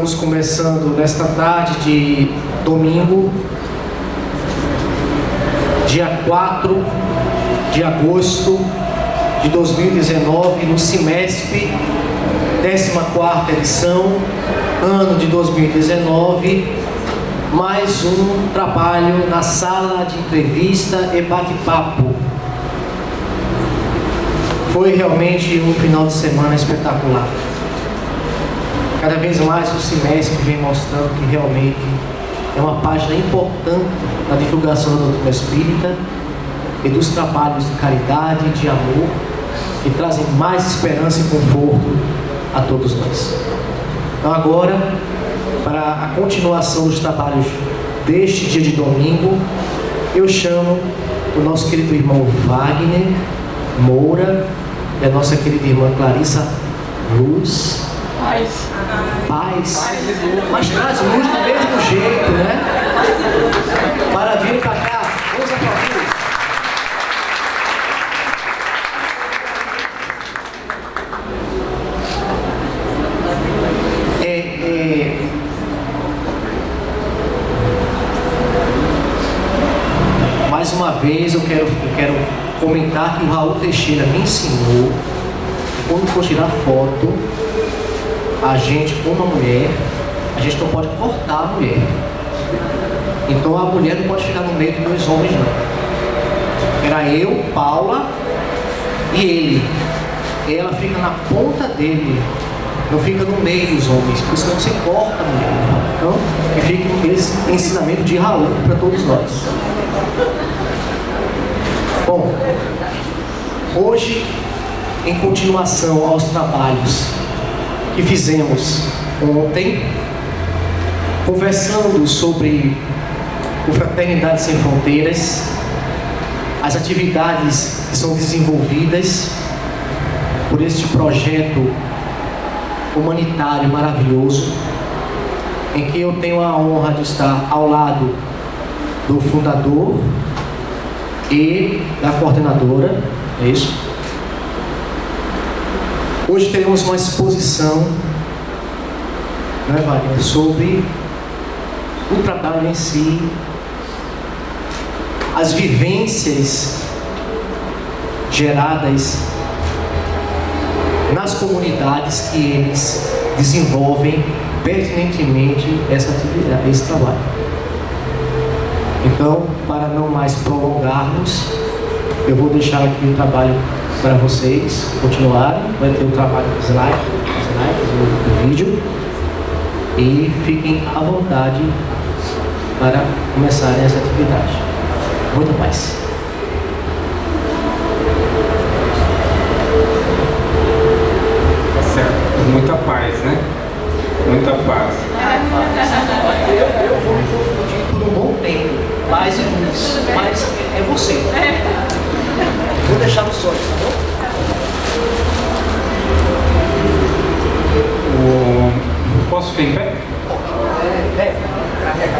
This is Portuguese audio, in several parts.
Estamos começando nesta tarde de domingo, dia 4 de agosto de 2019, no Cimesp, 14ª edição, ano de 2019, mais um trabalho na sala de entrevista e bate-papo. Foi realmente um final de semana espetacular. Cada vez mais o Cimesp vem mostrando que realmente é uma página importante na divulgação da doutrina espírita e dos trabalhos de caridade e de amor que trazem mais esperança e conforto a todos nós. Então agora, para a continuação dos trabalhos deste dia de domingo, eu chamo o nosso querido irmão Wagner Moura e a nossa querida irmã Clarissa Luz. Paz. Mas traz luz do mesmo jeito, né? Para vir para cá. Vamos aplaudir. Mais uma vez eu quero comentar que o Raul Teixeira me ensinou que quando for tirar foto, a gente, com uma mulher, a gente não pode cortar a mulher. Então a mulher não pode ficar no meio dos dois homens, não. Era eu, Paula e ele. Ela fica na ponta dele, não fica no meio dos homens, porque senão você corta a mulher. Então, que fica esse ensinamento de Raul para todos nós. Bom, hoje, em continuação aos trabalhos que fizemos ontem, conversando sobre o Fraternidade Sem Fronteiras, as atividades que são desenvolvidas por este projeto humanitário maravilhoso, em que eu tenho a honra de estar ao lado do fundador e da coordenadora, é isso? Hoje teremos uma exposição, né, Wagner, sobre o trabalho em si, as vivências geradas nas comunidades que eles desenvolvem pertinentemente essa atividade, esse trabalho. Então, para não mais prolongarmos, eu vou deixar aqui o trabalho para vocês continuarem. Vai ter o trabalho de slides no vídeo, e fiquem à vontade para começarem essa atividade. Muita paz. Tá certo, muita paz, né? Muita paz. Eu vou me confundir por um bom tempo, paz e luz, mas é você. Vou deixar no sonho, tá bom? Posso ficar em pé? Carrega.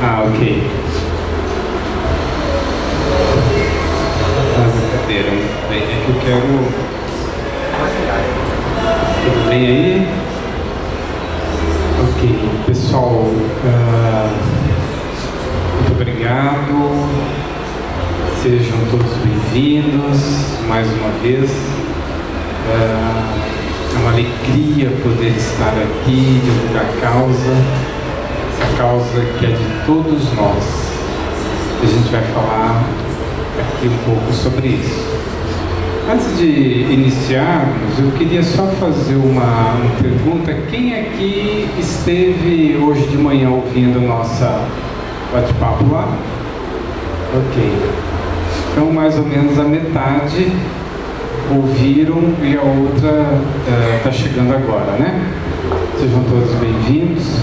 Ah, ok. Brincadeira, é que eu quero... Tudo bem aí? Ok, pessoal, muito obrigado. Sejam todos bem-vindos mais uma vez. É uma alegria poder estar aqui, divulgar a causa, essa causa que é de todos nós. A gente vai falar aqui um pouco sobre isso. Antes de iniciarmos, eu queria só fazer uma pergunta. Quem aqui esteve hoje de manhã ouvindo a nossa bate-papo lá? Ok. Então, mais ou menos a metade ouviram e a outra está chegando agora, né? Sejam todos bem-vindos.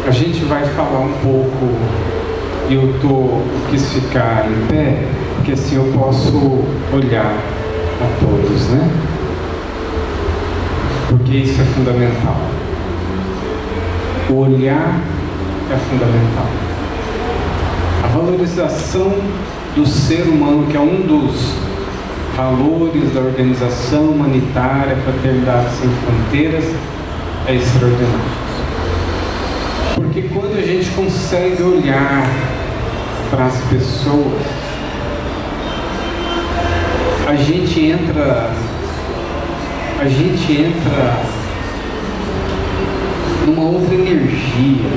A gente vai falar um pouco, e eu quis ficar em pé, porque assim eu posso olhar a todos, né? Porque isso é fundamental. O olhar é fundamental. A valorização do ser humano, que é um dos valores da organização humanitária Fraternidade Sem Fronteiras, é extraordinário. Porque quando a gente consegue olhar para as pessoas, a gente entra numa outra energia.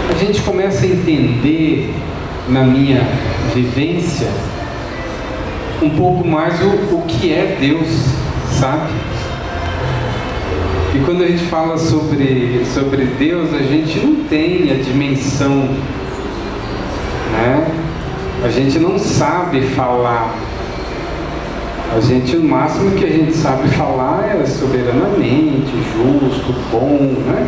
A gente começa a entender, na minha vivência, um pouco mais o que é Deus, sabe? E quando a gente fala sobre Deus, a gente não tem a dimensão, né? A gente não sabe falar. O máximo que a gente sabe falar é soberanamente, justo, bom, né?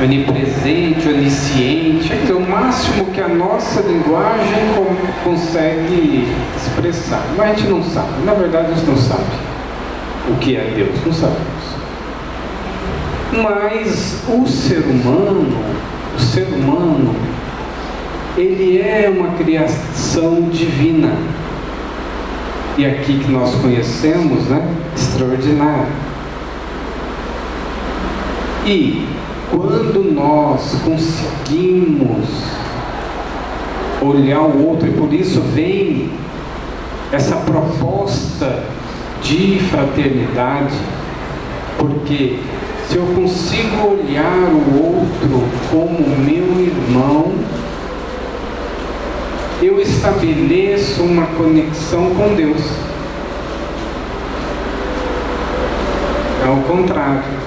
Onipresente, onisciente. É o máximo que a nossa linguagem consegue expressar. Mas a gente não sabe. Na verdade, a gente não sabe o que é Deus. Não sabemos. Mas o ser humano, ele é uma criação divina. E aqui que nós conhecemos, né? Extraordinário. E quando nós conseguimos olhar o outro, e por isso vem essa proposta de fraternidade, porque se eu consigo olhar o outro como meu irmão, eu estabeleço uma conexão com Deus. Ao contrário,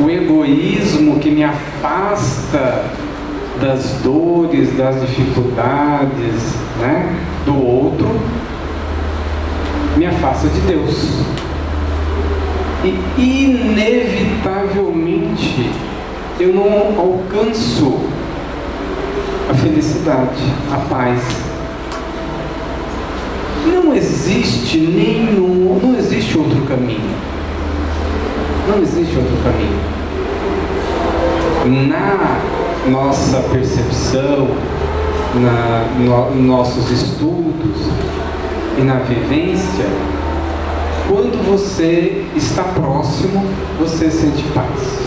o egoísmo que me afasta das dores, das dificuldades, né, do outro, me afasta de Deus. E inevitavelmente eu não alcanço a felicidade, a paz. Não existe outro caminho. Não existe outro caminho. Na nossa percepção, nos nossos estudos e na vivência, quando você está próximo, você sente paz.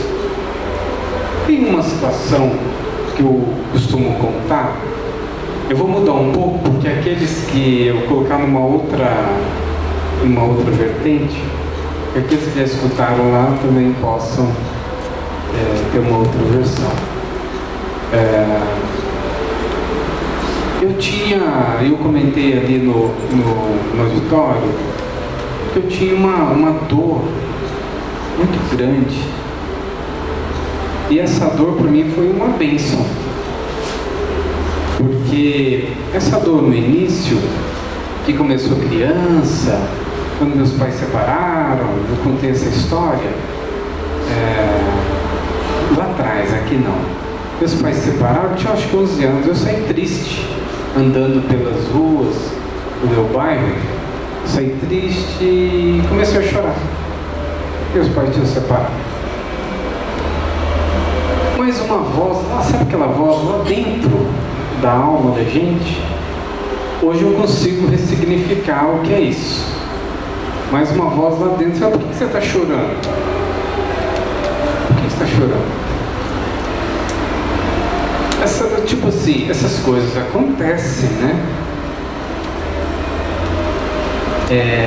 Tem uma situação que eu costumo contar, eu vou mudar um pouco, porque aqueles que eu colocar numa outra vertente, aqueles que já escutaram lá também possam ter uma outra versão. Eu comentei ali no auditório que eu tinha uma dor muito grande. E essa dor para mim foi uma bênção. Porque essa dor no início, que começou criança, quando meus pais se separaram, eu contei essa história, lá atrás, aqui não. Meus pais se separaram, eu tinha acho que 11 anos, eu saí triste, andando pelas ruas do meu bairro, saí triste e comecei a chorar. Meus pais tinham separado. Mas uma voz, sabe aquela voz lá dentro da alma da gente? Hoje eu consigo ressignificar o que é isso. Mas uma voz lá dentro, sabe por que você está chorando? Por que você está chorando? Tipo assim, essas coisas acontecem, né?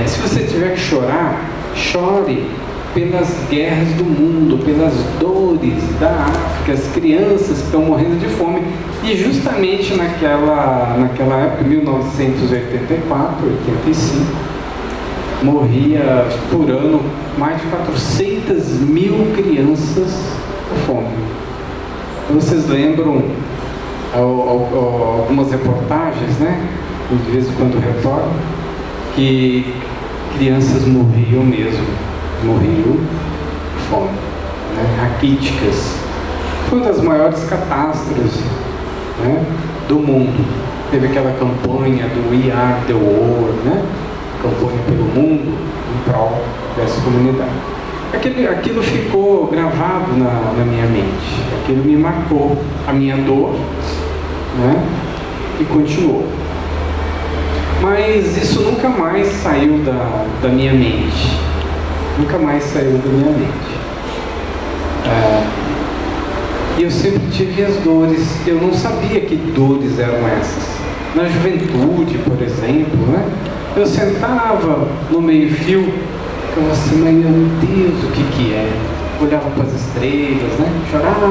Se você tiver que chorar, chore pelas guerras do mundo, pelas dores da África, as crianças que estão morrendo de fome. E justamente naquela época, 1984, 85, morria por ano mais de 400 mil crianças com fome. Vocês lembram algumas reportagens, né? De vez em quando retornam, que crianças morriam mesmo, morriam de fome, né? Raquíticas. Foi uma das maiores catástrofes, né, do mundo. Teve aquela campanha do We Are the World, né? Campanha pelo mundo em prol dessa comunidade. Aquilo ficou gravado na minha mente. Aquilo me marcou a minha dor, né? E continuou. Mas isso nunca mais saiu da minha mente. Nunca mais saiu da minha mente. E eu sempre tive as dores. Eu não sabia que dores eram essas. Na juventude, por exemplo, né? Eu sentava no meio-fio e falava assim, mas meu Deus, o que é? Olhava para as estrelas, né? Chorava,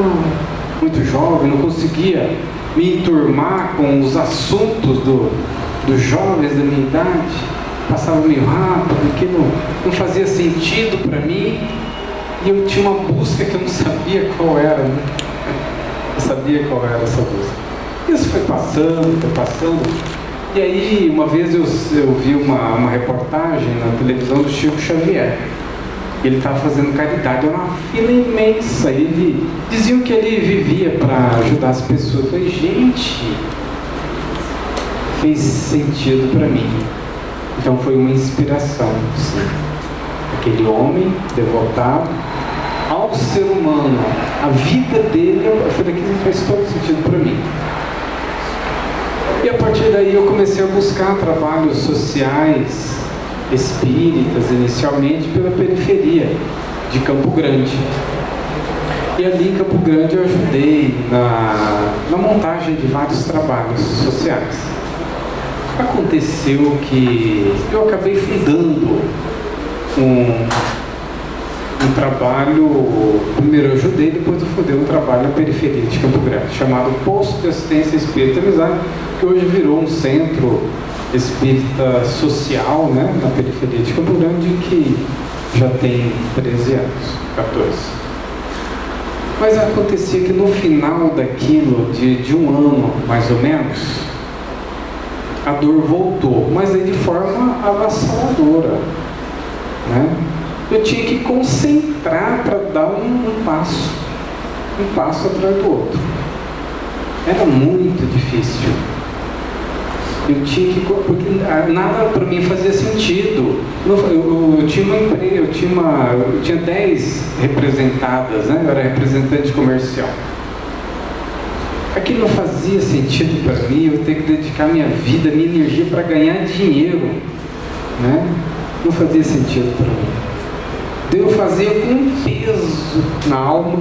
muito jovem, não conseguia me enturmar com os assuntos dos jovens da minha idade. Passava meio rápido, aquilo não fazia sentido para mim. E eu tinha uma busca que eu não sabia qual era, né? Eu sabia qual era essa busca. Isso foi passando. E aí, uma vez eu vi uma reportagem na televisão do Chico Xavier. Ele estava fazendo caridade, era uma fila imensa. Ele diziam que ele vivia para ajudar as pessoas. Eu falei, gente, fez sentido para mim. Então foi uma inspiração, sim. Aquele homem devotado ao ser humano, a vida dele, eu falei, aquilo faz todo sentido para mim. E a partir daí eu comecei a buscar trabalhos sociais, espíritas, inicialmente pela periferia de Campo Grande. E ali em Campo Grande eu ajudei na montagem de vários trabalhos sociais. Aconteceu que eu acabei fundando um trabalho, primeiro eu ajudei, depois eu fundei um trabalho na periferia de Campo Grande, chamado Posto de Assistência Espírita Amizade, que hoje virou um centro espírita social, né, na periferia de Campo Grande, que já tem 13 anos, 14. Mas acontecia que no final daquilo, de um ano mais ou menos, a dor voltou, mas aí de forma avassaladora, né? Eu tinha que concentrar para dar um passo atrás do outro. Era muito difícil. Eu tinha que, porque nada para mim fazia sentido. Eu tinha uma empresa, eu tinha 10 representadas, né? Eu era representante comercial. Aquilo não fazia sentido para mim, eu ter que dedicar minha vida, minha energia para ganhar dinheiro, né? Não fazia sentido para mim. Eu fazia com um peso na alma.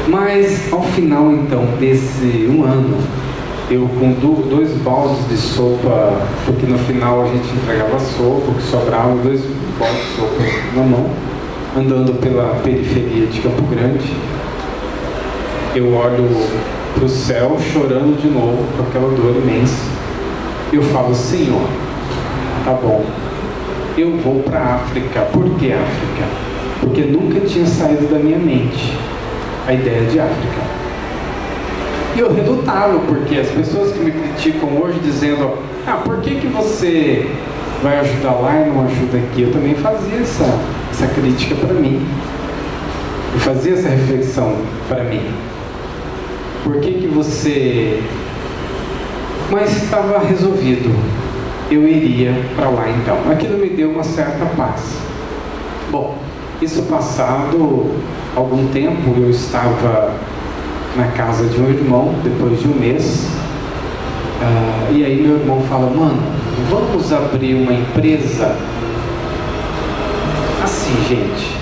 Mas ao final então desse um ano, eu com 2 baldes de sopa, porque no final a gente entregava sopa, o que sobrava, 2 baldes de sopa na mão, andando pela periferia de Campo Grande, eu olho para o céu chorando de novo com aquela dor imensa. Eu falo, Senhor, tá bom, eu vou para a África. Por que África? Porque nunca tinha saído da minha mente a ideia de África. E eu relutava, porque as pessoas que me criticam hoje dizendo, por que você vai ajudar lá e não ajuda aqui? Eu também fazia essa crítica para mim. Eu fazia essa reflexão para mim. Por que você... Mas estava resolvido. Eu iria para lá então. Aquilo me deu uma certa paz. Bom, isso passado algum tempo, eu estava na casa de um irmão, depois de um mês, e aí meu irmão fala, mano, vamos abrir uma empresa? Assim, gente,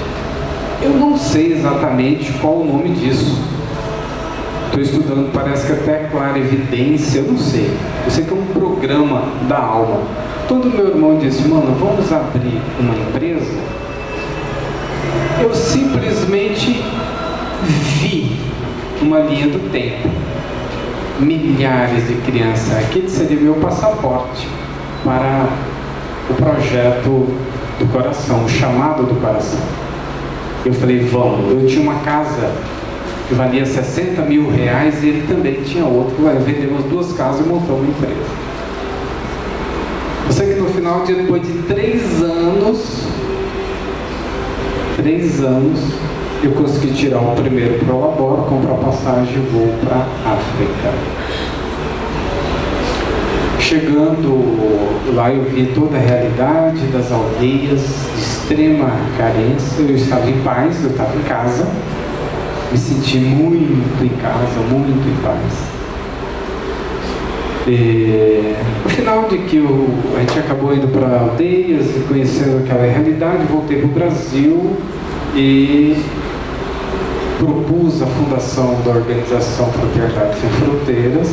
eu não sei exatamente qual o nome disso. Estou estudando, parece que até clarividência, eu não sei. Eu sei que é um programa da alma. Quando meu irmão disse, mano, vamos abrir uma empresa, eu simplesmente vi uma linha do tempo. Milhares de crianças. Aquele seria meu passaporte para o projeto do coração, o chamado do coração. Eu falei, vamos. Eu tinha uma casa que valia 60 mil reais e ele também tinha outra. Vendemos 2 casas e montamos uma empresa. Eu sei que no final, depois de 3 anos, eu consegui tirar o primeiro prolabore, comprar passagem e voo para a África. Chegando lá, eu vi toda a realidade das aldeias de extrema carência. Eu estava em paz, eu estava em casa. Me senti muito em casa, muito em paz. E, no final de que a gente acabou indo para aldeias e conhecendo aquela realidade, voltei para o Brasil e propus a fundação da organização Fraternidade Sem Fronteiras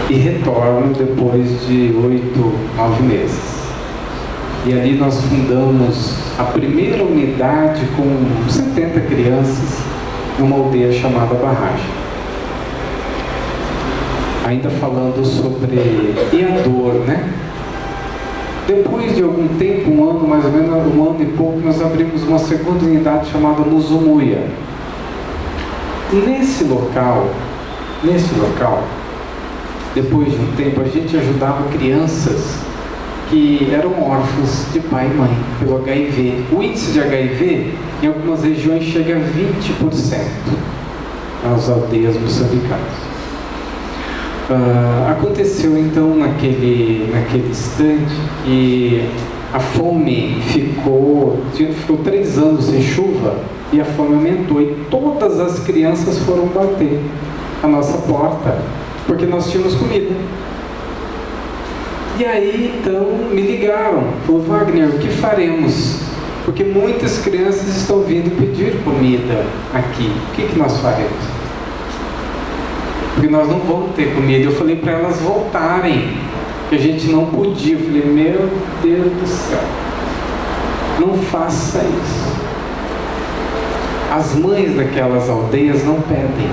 e retorno depois de 8, 9 meses. E ali nós fundamos a primeira unidade com 70 crianças numa aldeia chamada Barragem. Ainda falando sobre a dor, né? Depois de algum tempo, um ano, mais ou menos um ano e pouco, nós abrimos uma segunda unidade chamada Muzumuia. Nesse local, depois de um tempo, a gente ajudava crianças que eram órfãos de pai e mãe pelo HIV. O índice de HIV em algumas regiões chega a 20% nas aldeias moçambicanas. Aconteceu então naquele instante que a fome ficou 3 anos sem chuva e a fome aumentou e todas as crianças foram bater a nossa porta porque nós tínhamos comida. E aí então me ligaram, falou: Wagner, o que faremos? Porque muitas crianças estão vindo pedir comida aqui, o que nós faremos? Porque nós não vamos ter comida. Eu falei para elas voltarem, que a gente não podia. Eu falei: meu Deus do céu, não faça isso. As mães daquelas aldeias não pedem.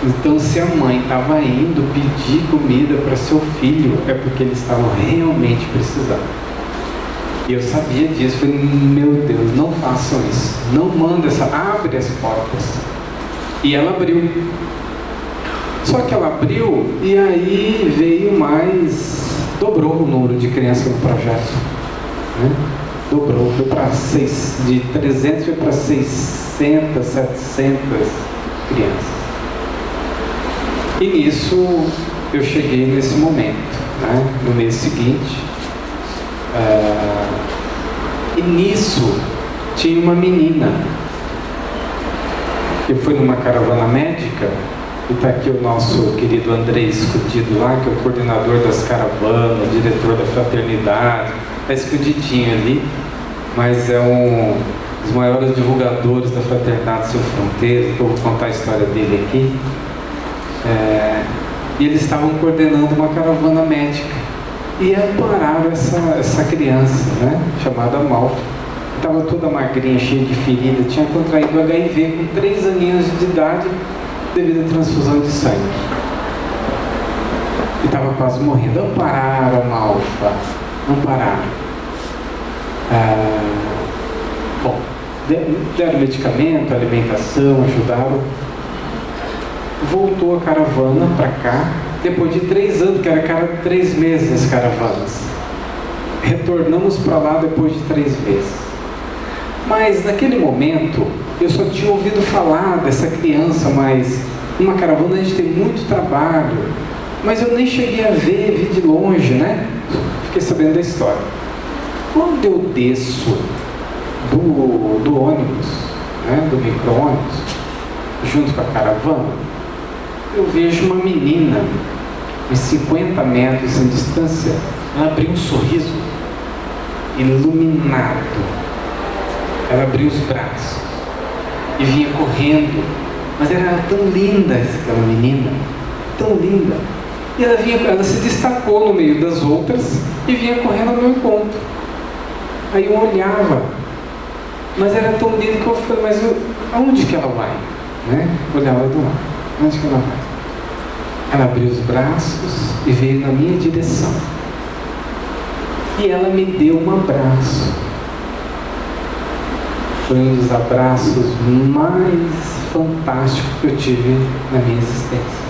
Então, se a mãe estava indo pedir comida para seu filho, é porque eles estavam realmente precisando. E eu sabia disso. Eu falei: meu Deus, não façam isso. Não manda abre as portas. E ela abriu. Só que ela abriu e aí veio dobrou o número de crianças no projeto, né? Dobrou, foi para de 300 foi para 600, 700 crianças. E nisso eu cheguei nesse momento, né? No mês seguinte, e nisso tinha uma menina que foi numa caravana médica. E está aqui o nosso querido André escondido lá, que é o coordenador das caravanas, diretor da fraternidade. Está escondidinho ali, mas é um dos maiores divulgadores da Fraternidade Sem Fronteiras. Eu vou contar a história dele aqui. E eles estavam coordenando uma caravana médica e ampararam essa criança, né, chamada Malfa. Estava toda magrinha, cheia de ferida, tinha contraído HIV com 3 aninhos de idade, devido à transfusão de sangue. E estava quase morrendo. Ampararam a Malfa. Ampararam. Deram medicamento, alimentação, ajudaram. Voltou a caravana para cá, depois de 3 anos, que era cada 3 meses as caravanas. Retornamos para lá depois de 3 meses. Mas naquele momento eu só tinha ouvido falar dessa criança, mas numa caravana a gente tem muito trabalho, mas eu nem cheguei a vi de longe, né? Fiquei sabendo da história. Quando eu desço do ônibus, né, do micro-ônibus, junto com a caravana, eu vejo uma menina, uns 50 metros em distância, ela abriu um sorriso iluminado. Ela abriu os braços e vinha correndo, mas era tão linda aquela menina, tão linda. E ela se destacou no meio das outras e vinha correndo ao meu encontro. Aí eu olhava, mas era tão linda que eu falei: mas aonde que ela vai? Né? Olhava do lado, onde que ela vai? Ela abriu os braços e veio na minha direção. E ela me deu um abraço. Foi um dos abraços mais fantásticos que eu tive na minha existência.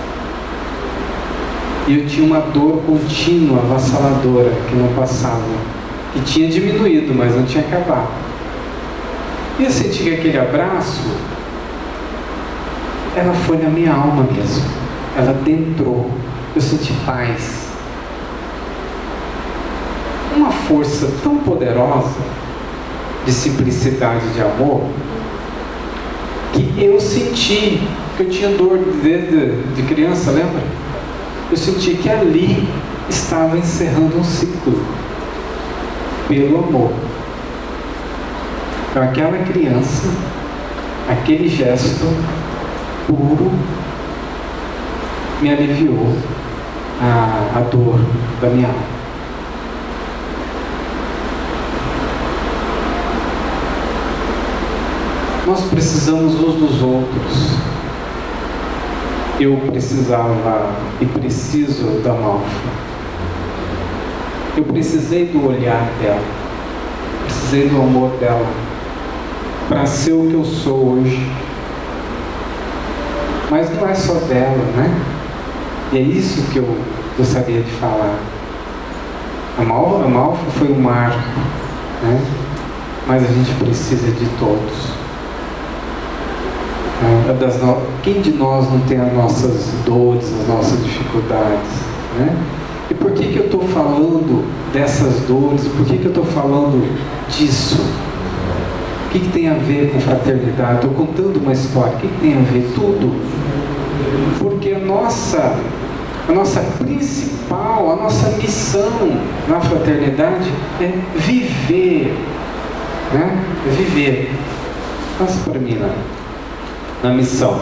E eu tinha uma dor contínua, avassaladora, que não passava, que tinha diminuído, mas não tinha acabado. E eu senti que aquele abraço, ela foi na minha alma mesmo. Ela adentrou. Eu senti paz. Uma força tão poderosa de simplicidade, de amor, que eu senti que Eu tinha dor desde de criança, lembra? Eu senti que ali estava encerrando um ciclo pelo amor. Então, aquela criança, aquele gesto puro me aliviou a dor da minha alma. Nós precisamos uns dos outros. Eu precisava e preciso da Malfa. Eu precisei do olhar dela, precisei do amor dela para ser o que eu sou hoje. Mas não é só dela, né? E é isso que eu gostaria de falar. A Malfa foi um marco, né? Mas a gente precisa de todos. Quem de nós não tem as nossas dores, as nossas dificuldades, né? E por que eu estou falando dessas dores? Por que eu estou falando disso? O que tem a ver com fraternidade? Estou contando uma história. O que tem a ver? Tudo. Porque a nossa principal, a nossa missão na fraternidade é viver, né? É viver. Passa para mim lá. Na missão.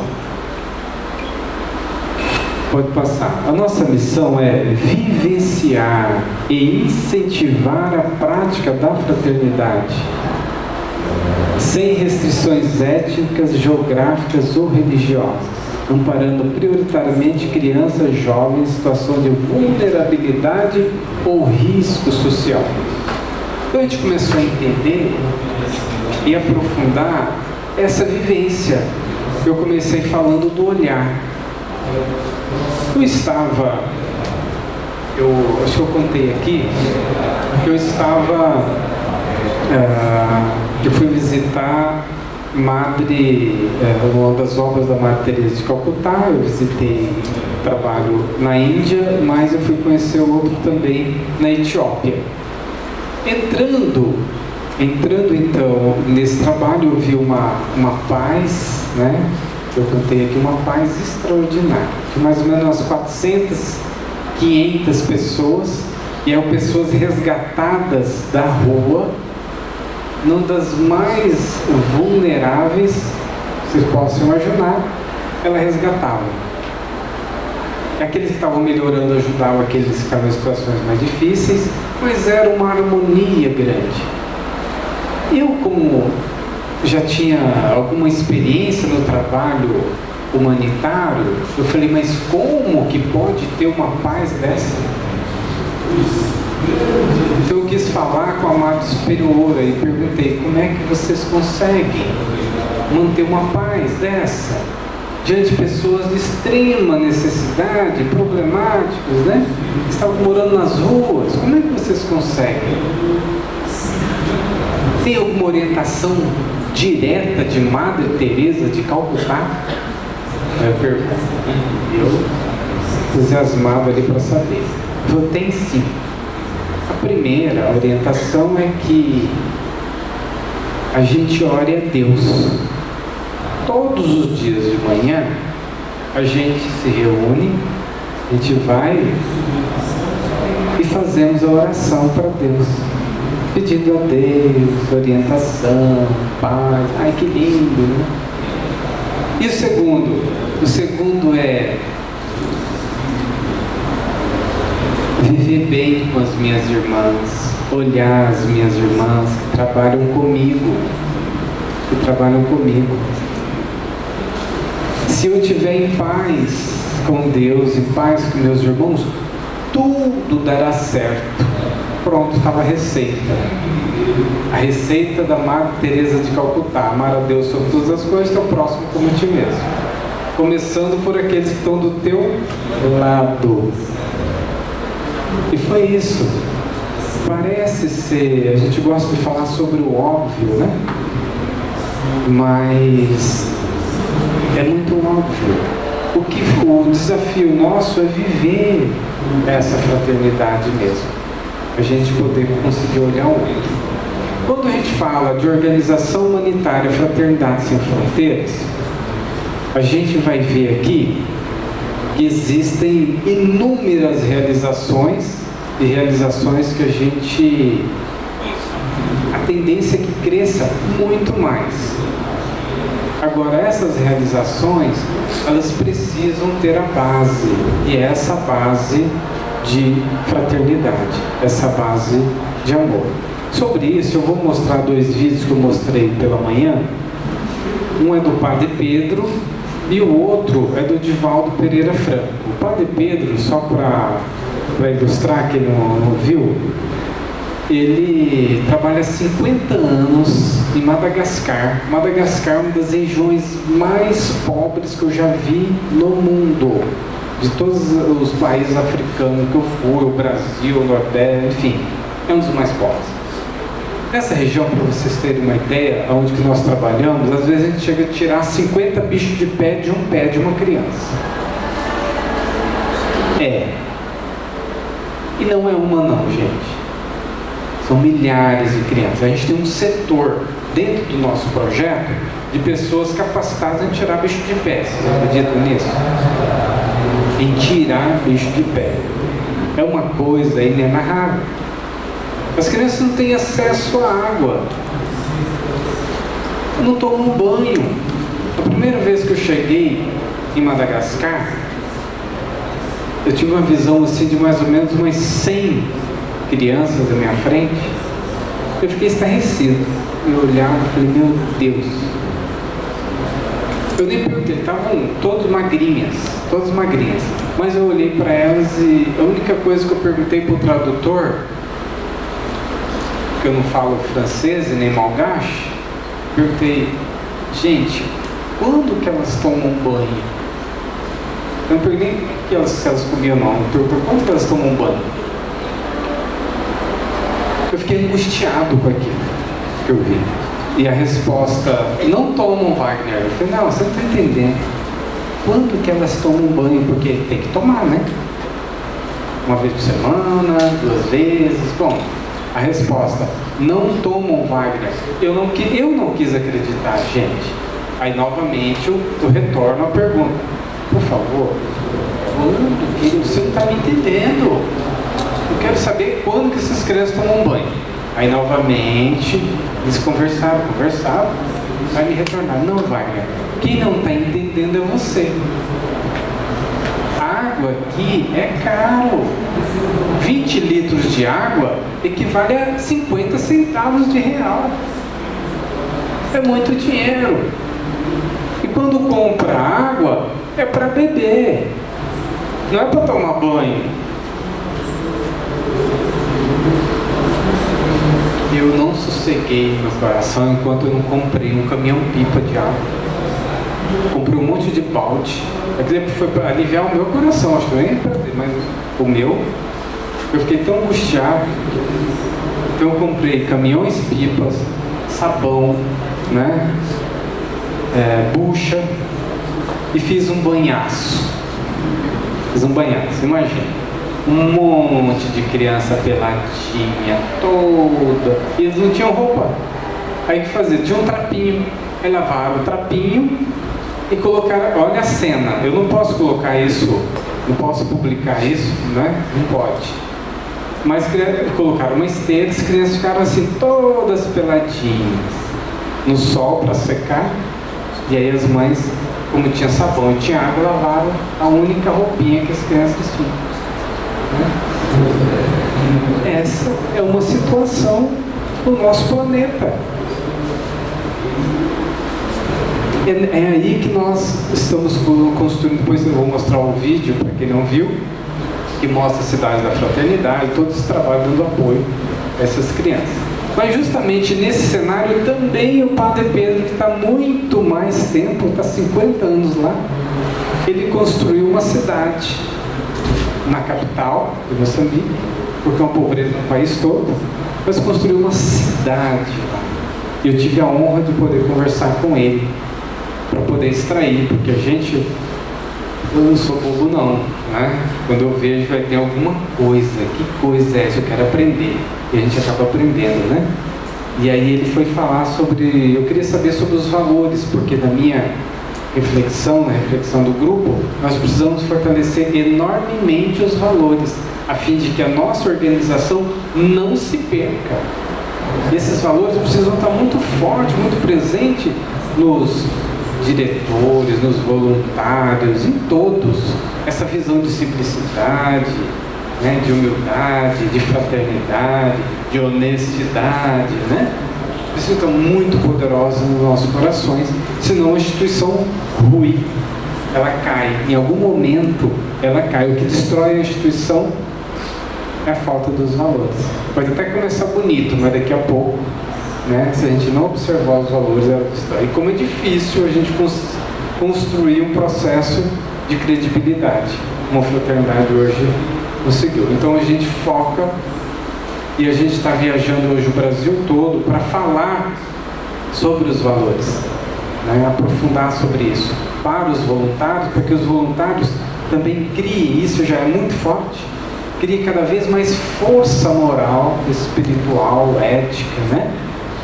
Pode passar. A nossa missão é vivenciar e incentivar a prática da fraternidade, sem restrições étnicas, geográficas ou religiosas, amparando prioritariamente crianças jovens em situação de vulnerabilidade ou risco social. Então a gente começou a entender e aprofundar essa vivência. Eu comecei falando do olhar. Acho que eu contei aqui, que eu fui visitar uma das obras da Madre Teresa de Calcutá. Eu visitei trabalho na Índia, mas eu fui conhecer outro também na Etiópia. Entrando então nesse trabalho, eu vi uma paz, né? Eu contei aqui uma paz extraordinária, de mais ou menos umas 400, 500 pessoas, e eram pessoas resgatadas da rua, numa das mais vulneráveis, vocês possam imaginar, ela resgatava. Aqueles que estavam melhorando ajudavam aqueles que estavam em situações mais difíceis, mas era uma harmonia grande. Eu, como já tinha alguma experiência no trabalho humanitário, eu falei, mas como que pode ter uma paz dessa? Então eu quis falar com a Madre Superiora e perguntei, como é que vocês conseguem manter uma paz dessa diante de pessoas de extrema necessidade, problemáticos, né? Que estavam morando nas ruas? Como é que vocês conseguem? Tem alguma orientação direta de Madre Teresa de Calcutá? Eu pergunto. Eu entusiasmado ali para saber. Eu tenho sim. A primeira orientação é que a gente ore a Deus. Todos os dias de manhã a gente se reúne, a gente vai e fazemos a oração para Deus, pedindo a Deus orientação, paz. Ai, que lindo, né? E o segundo? O segundo é viver bem com as minhas irmãs, olhar as minhas irmãs que trabalham comigo, Se eu estiver em paz com Deus, em paz com meus irmãos, tudo dará certo. Pronto, estava a receita. A receita da Madre Teresa de Calcutá: amar a Deus sobre todas as coisas, teu próximo como a ti mesmo. Começando por aqueles que estão do teu lado. E foi isso. Parece ser, a gente gosta de falar sobre o óbvio, né? Mas é muito óbvio. O desafio nosso é viver essa fraternidade mesmo. A gente poder conseguir olhar o outro. Quando a gente fala de organização humanitária, fraternidade sem fronteiras, a gente vai ver aqui que existem inúmeras realizações e realizações que a tendência é que cresça muito mais. Agora, essas realizações, elas precisam ter a base, e é essa base de fraternidade, essa base de amor. Sobre isso, eu vou mostrar 2 vídeos que eu mostrei pela manhã. Um é do Padre Pedro e o outro é do Divaldo Pereira Franco. O Padre Pedro, só para ilustrar quem não viu, ele trabalha há 50 anos em Madagascar. Madagascar é uma das regiões mais pobres que eu já vi no mundo. De todos os países africanos que eu fui, o Brasil, o Nordeste, enfim, é um dos mais pobres. Nessa região, para vocês terem uma ideia, onde que nós trabalhamos, às vezes a gente chega a tirar 50 bichos de pé de um pé de uma criança. E não é uma não, gente. São milhares de crianças. A gente tem um setor dentro do nosso projeto de pessoas capacitadas em tirar bicho de pé. Vocês acreditam nisso? Em tirar bicho de pé. É uma coisa inenarrável. As crianças não têm acesso à água. Não tomam banho. A primeira vez que eu cheguei em Madagascar, eu tive uma visão assim de mais ou menos umas 100 crianças da minha frente. Eu fiquei estarrecido. Eu olhava e falei, meu Deus. Eu nem perguntei, estavam todas magrinhas. Mas eu olhei para elas e a única coisa que eu perguntei para o tradutor, que eu não falo francês e nem malgache, perguntei, gente, quando que elas tomam banho? Eu não perguntei se elas comiam ou não, eu perguntei quando que elas tomam banho? Eu fiquei angustiado com aquilo que eu vi. E a resposta, não tomam, Wagner. Eu falei, não, você não está entendendo. Quando que elas tomam banho? Porque tem que tomar, né? Uma vez por semana, 2 vezes. Bom, a resposta, não tomam, Wagner. Eu não quis acreditar, gente. Aí novamente eu retorno a pergunta. Por favor, quando que você não está me entendendo? Eu quero saber quando que essas crianças tomam banho. Aí novamente eles conversaram. Aí me retornaram, não, Wagner, quem não está entendendo é você. A água aqui é caro. 20 litros de água equivale a 50 centavos de real. É muito dinheiro. E quando compra água, é para beber. Não é para tomar banho. Eu não sosseguei meu coração enquanto eu não comprei um caminhão-pipa de água. Comprei um monte de balde. Aquilo foi para aliviar o meu coração, acho que nem para ver, mas o meu, eu fiquei tão angustiado. Então eu comprei caminhões-pipas, sabão, né? Bucha, e fiz um banhaço. Imagina. Um monte de criança peladinha, toda. E eles não tinham roupa. Aí o que fazer? Tinha um trapinho. Aí lavaram o trapinho e colocaram. Olha a cena. Eu não posso colocar isso, não posso publicar isso, né? Não pode. Mas colocaram uma esteira, as crianças ficaram assim, todas peladinhas, no sol para secar. E aí as mães, como tinha sabão e tinha água, lavaram a única roupinha que as crianças tinham. Essa é uma situação do nosso planeta. É aí que nós estamos construindo. Depois eu vou mostrar o vídeo para quem não viu, que mostra a cidade da fraternidade, todo esse trabalho dando apoio a essas crianças. Mas justamente nesse cenário também o Padre Pedro, que está muito mais tempo, está 50 anos lá, ele construiu uma cidade na capital de Moçambique, porque é uma pobreza no país todo, mas construiu uma cidade lá. E eu tive a honra de poder conversar com ele, para poder extrair, porque eu não sou bobo não, né? Quando eu vejo vai ter alguma coisa, que coisa é essa? Eu quero aprender, e a gente acaba aprendendo, né? E aí ele foi falar sobre, eu queria saber sobre os valores, porque na minha reflexão, na reflexão do grupo, nós precisamos fortalecer enormemente os valores, a fim de que a nossa organização não se perca. Esses valores precisam estar muito fortes, muito presentes nos diretores, nos voluntários, em todos. Essa visão de simplicidade, né, de humildade, de fraternidade, de honestidade, né? Precisam estar muito poderosos nos nossos corações, senão a instituição ruim, ela cai. Em algum momento ela cai. O que destrói a instituição é a falta dos valores. Pode até começar bonito, mas daqui a pouco, né, se a gente não observar os valores, ela destrói. E como é difícil a gente construir um processo de credibilidade, como a fraternidade hoje conseguiu. Então a gente foca e a gente está viajando hoje o Brasil todo para falar sobre os valores, né, aprofundar sobre isso para os voluntários, para que os voluntários também criem, isso já é muito forte, criem cada vez mais força moral, espiritual, ética, né,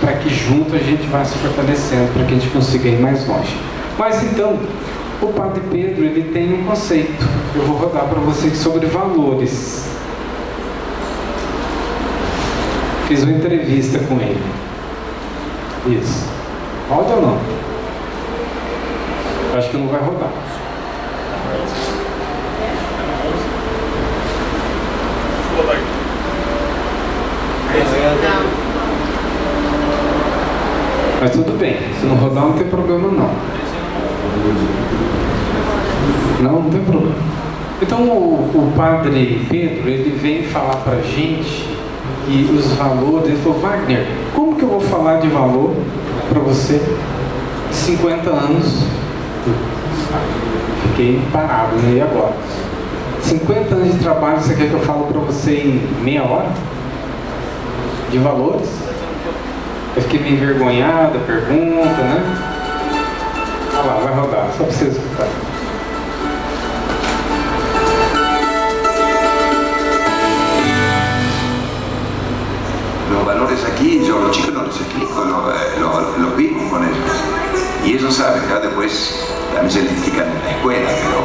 para que junto a gente vá se fortalecendo, para que a gente consiga ir mais longe. Mas então, o Padre Pedro, ele tem um conceito, eu vou rodar para vocês sobre valores. Fiz uma entrevista com ele. Isso. Roda ou não? Acho que não vai rodar. Mas tudo bem, se não rodar não tem problema não. Não tem problema. Então o Padre Pedro, ele vem falar pra gente e os valores. Ele falou: Wagner, como que eu vou falar de valor para você? 50 anos, fiquei parado, né? E agora? 50 anos de trabalho, você quer que eu fale para você em meia hora? De valores? Eu fiquei meio envergonhada, pergunta, né? Olha lá, vai rodar, só para você escutar. Los valores aquí, yo a los chicos no les explico, los vivo con ellos. Y ellos saben, ya después también se les explican en la escuela, pero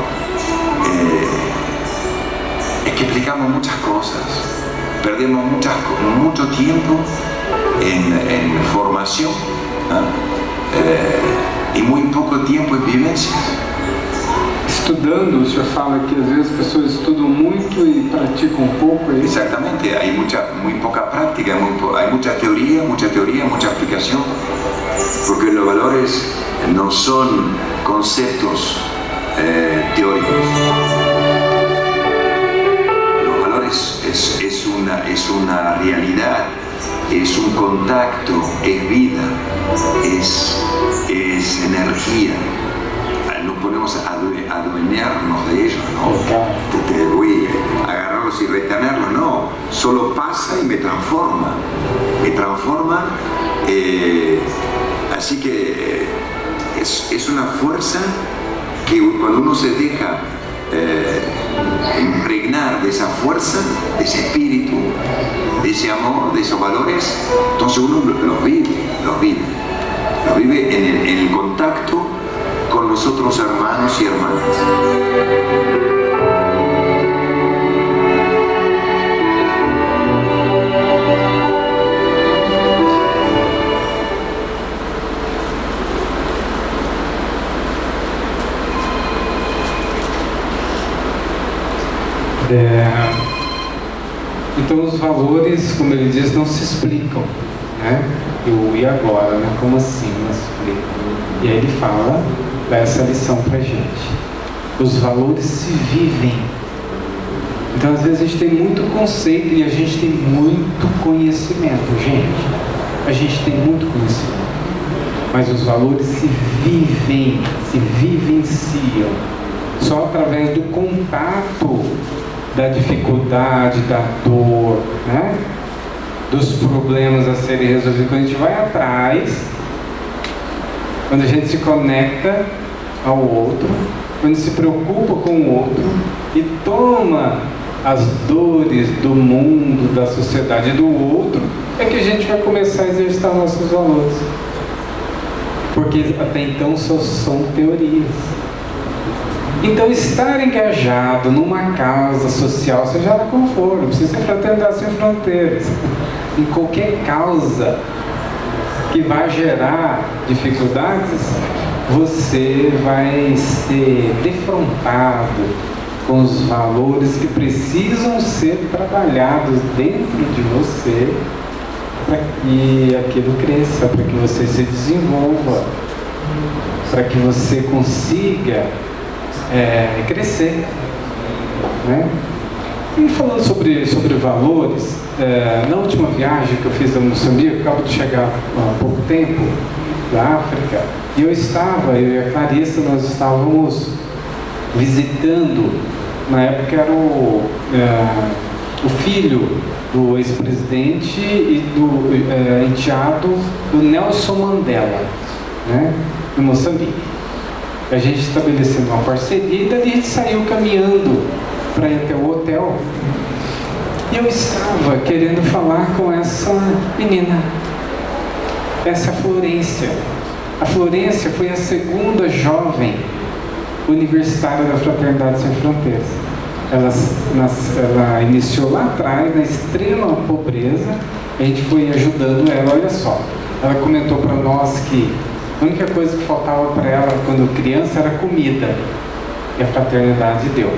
es que explicamos muchas cosas. Perdemos mucho tiempo en formación, y muy poco tiempo en vivencias. Estudando, o senhor fala que às vezes as pessoas estudam muito e praticam pouco. Exactamente, hay muy poca práctica, hay mucha teoría, mucha aplicación, porque los valores no son conceptos teóricos. Los valores es una realidad, es un contacto, es vida, es energía. Nos ponemos a adueñarnos de ellos, ¿no? Voy a agarrarlos y retenerlos, no. Solo pasa y me transforma. Así que es una fuerza que cuando uno se deja impregnar de esa fuerza, de ese espíritu, de ese amor, de esos valores, entonces uno los vive en el contacto con los otros hermanos y hermanas. Então os valores, como ele diz, não se explicam, né? E agora, né? Como assim não se explicam? E aí ele fala, dá essa lição pra gente. Os valores se vivem. Então às vezes a gente tem muito conceito e a gente tem muito conhecimento, gente. A gente tem muito conhecimento. Mas os valores se vivem, se vivenciam. Só através do contato da dificuldade, da dor, né? Dos problemas a serem resolvidos. Quando a gente vai atrás, quando a gente se conecta ao outro, quando se preocupa com o outro e toma as dores do mundo, da sociedade do outro, é que a gente vai começar a exercitar nossos valores. porque até então só são teorias. Então, estar engajado numa causa social, seja ela qual for, não precisa ser Fraternidade Sem Fronteiras, em qualquer causa que vai gerar dificuldades, você vai ser defrontado com os valores que precisam ser trabalhados dentro de você para que aquilo cresça, para que você se desenvolva, para que você consiga crescer, né? E falando sobre valores, na última viagem que eu fiz a Moçambique, eu acabo de chegar há pouco tempo da África, e eu e a Clarissa, nós estávamos visitando, na época era o filho do ex-presidente e do enteado do Nelson Mandela, né, em Moçambique. A gente estabeleceu uma parceria e dali a gente saiu caminhando para ir até o hotel. E eu estava querendo falar com essa menina, essa Florência. A Florência foi a segunda jovem universitária da Fraternidade Sem Fronteiras. Ela iniciou lá atrás, na extrema pobreza, a gente foi ajudando ela, olha só. Ela comentou para nós que a única coisa que faltava para ela quando criança era comida, e a fraternidade deu.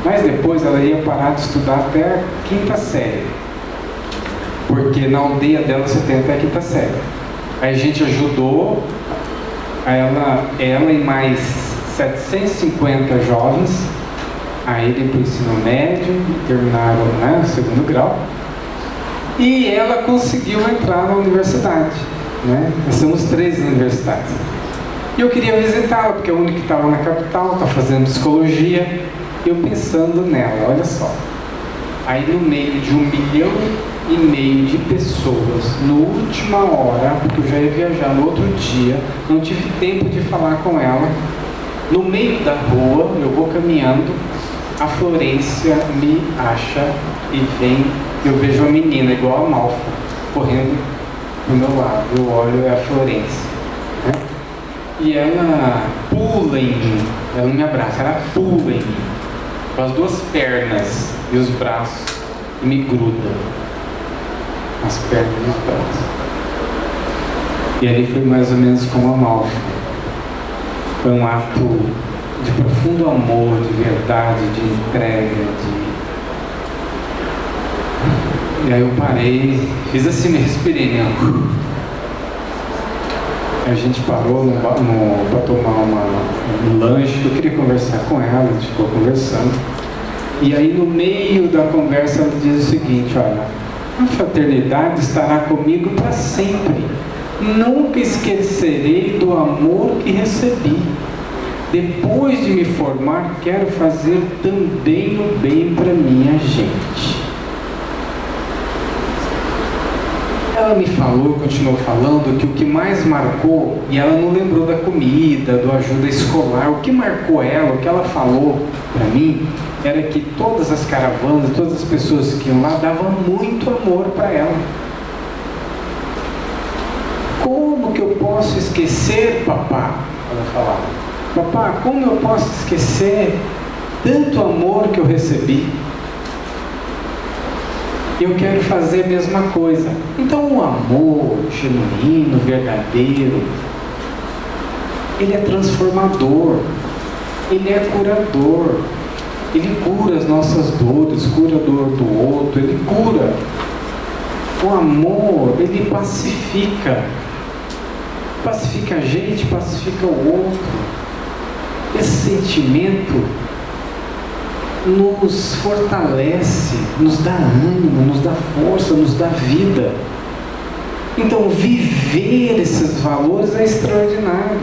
Mas depois ela ia parar de estudar até a 5ª série, porque na aldeia dela você tem até a 5ª série. Aí a gente ajudou ela e mais 750 jovens a irem para o ensino médio, terminaram, né, o 2º grau, e ela conseguiu entrar na universidade, né? Nós somos 3 universidades. E eu queria visitá-la, porque é a única que estava na capital, está fazendo psicologia, e eu pensando nela, olha só. Aí no meio de 1,5 milhão de pessoas, na última hora, porque eu já ia viajar no outro dia, não tive tempo de falar com ela, no meio da rua, eu vou caminhando, a Florência me acha e vem, eu vejo a menina igual a Malfa, correndo do meu lado, eu olho, é a Florência, né? E ela pula em mim, ela não me abraça, ela pula em mim, com as 2 pernas e os braços, e me gruda, as pernas e os braços. E ali foi mais ou menos como a Malfa, foi um ato de profundo amor, de verdade, de entrega, E aí eu parei, fiz assim, me respirei, né? A gente parou para tomar um lanche, eu queria conversar com ela, a gente ficou conversando. E aí no meio da conversa ela diz o seguinte, olha, a fraternidade estará comigo para sempre. Nunca esquecerei do amor que recebi. Depois de me formar, quero fazer também o bem para minha gente. Ela me falou, continuou falando, que o que mais marcou, e ela não lembrou da comida, do ajuda escolar, o que marcou ela, o que ela falou para mim, era que todas as caravanas, todas as pessoas que iam lá, davam muito amor para ela. Como que eu posso esquecer, papá? Ela falava, papá, como eu posso esquecer tanto amor que eu recebi? Eu quero fazer a mesma coisa. Então o amor genuíno, verdadeiro, ele é transformador, ele é curador, ele cura as nossas dores, cura a dor do outro, ele cura. O amor, ele pacifica a gente, pacifica o outro. Esse sentimento nos fortalece, nos dá ânimo, nos dá força, nos dá vida. Então viver esses valores é extraordinário.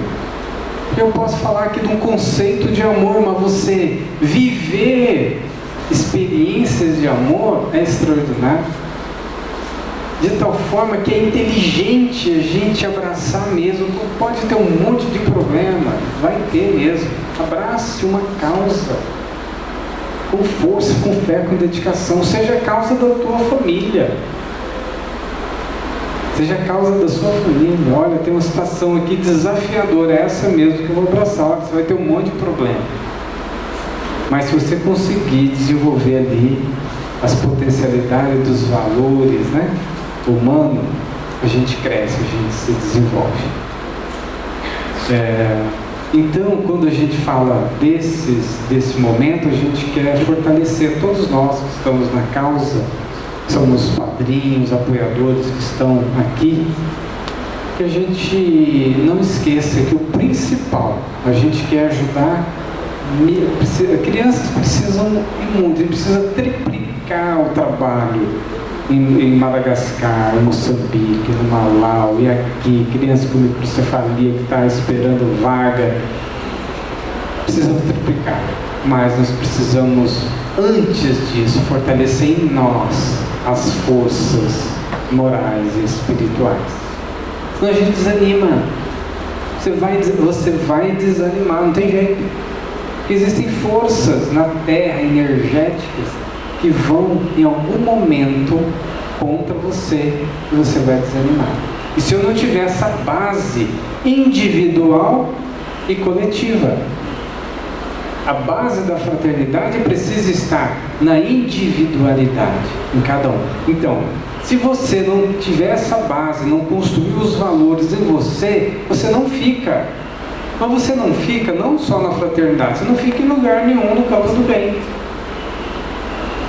Eu posso falar aqui de um conceito de amor, mas você viver experiências de amor é extraordinário. De tal forma que é inteligente a gente abraçar mesmo. Pode ter um monte de problema, vai ter mesmo. Abrace uma causa com força, com fé, com dedicação, seja a causa da tua família, seja a causa da sua família. Olha, tem uma situação aqui desafiadora, é essa mesmo que eu vou abraçar. Olha, você vai ter um monte de problema. Mas se você conseguir desenvolver ali as potencialidades dos valores, né, humanos, a gente cresce, a gente se desenvolve. Então, quando a gente fala desse momento, a gente quer fortalecer todos nós que estamos na causa, somos padrinhos, apoiadores que estão aqui, que a gente não esqueça que o principal, a gente quer ajudar, crianças precisam ir muito, a gente precisa triplicar o trabalho em Madagascar, em Moçambique, no Malau, e aqui, criança com microcefalia que está esperando vaga, precisamos triplicar, mas nós precisamos, antes disso, fortalecer em nós as forças morais e espirituais. Senão a gente desanima, você vai desanimar, não tem jeito. Existem forças na Terra, energéticas, que vão em algum momento contra você e você vai desanimar. E se eu não tiver essa base individual e coletiva, a base da fraternidade precisa estar na individualidade em cada um. Então, se você não tiver essa base, não construir os valores em você, você não fica. Mas você não fica não só na fraternidade, você não fica em lugar nenhum no campo do bem.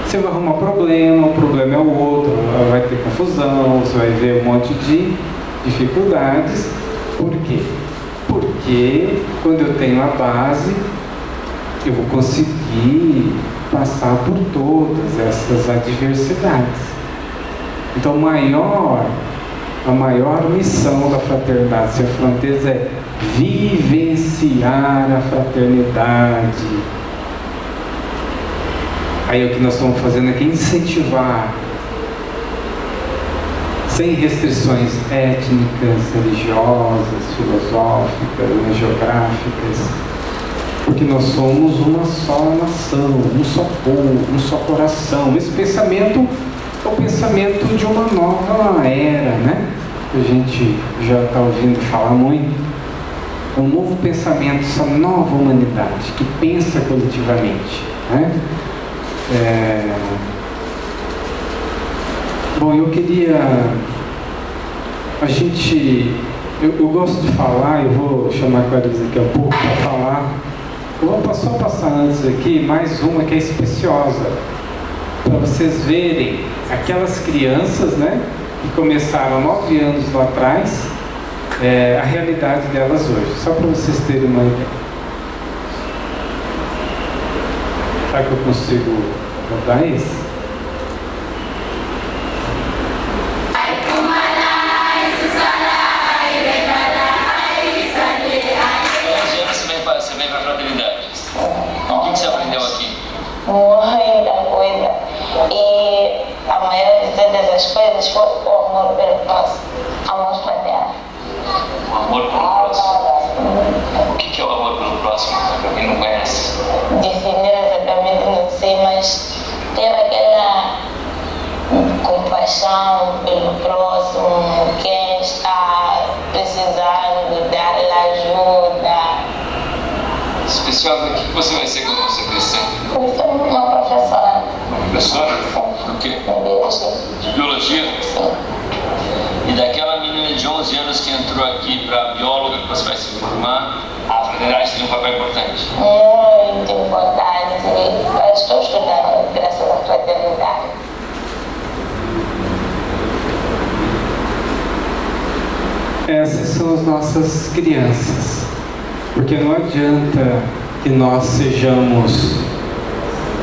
Você vai arrumar problema, o problema é o outro, vai ter confusão, você vai ver um monte de dificuldades. Por quê? Porque quando eu tenho a base, eu vou conseguir passar por todas essas adversidades. Então a maior missão da Fraternidade Sem Fronteiras é vivenciar a fraternidade. Aí o que nós estamos fazendo aqui é incentivar, sem restrições étnicas, religiosas, filosóficas, geográficas, porque nós somos uma só nação, um só povo, um só coração. Esse pensamento é o pensamento de uma nova era, né? Que a gente já está ouvindo falar muito. Um novo pensamento, essa nova humanidade que pensa coletivamente, né? Bom, eu queria... Eu gosto de falar, eu vou chamar a Clarice daqui a pouco para falar. Eu vou só passar antes aqui mais uma que é especiosa, para vocês verem aquelas crianças, né, que começaram 9 anos lá atrás, a realidade delas hoje, só para vocês terem uma ideia. Será que eu consigo rodar isso? Muita coisa. E a maior de todas as coisas foi o amor pelo próximo. Amor fraterno. O amor pelo próximo. O que é o amor pelo próximo, para quem não conhece? Definir exatamente não sei, mas ter aquela compaixão pelo próximo, quem está precisando, dar ajuda. Especial, o que você vai ser quando você crescer? Eu sou uma professora. Uma professora? Do quê? De biologia? Sim. E daquela menina de 11 anos que entrou aqui para bióloga, que você vai se formar, a fraternidade tem um papel importante. Muito importante. Eu estou estudando graças à fraternidade. Essas são as nossas crianças. Porque não adianta que nós sejamos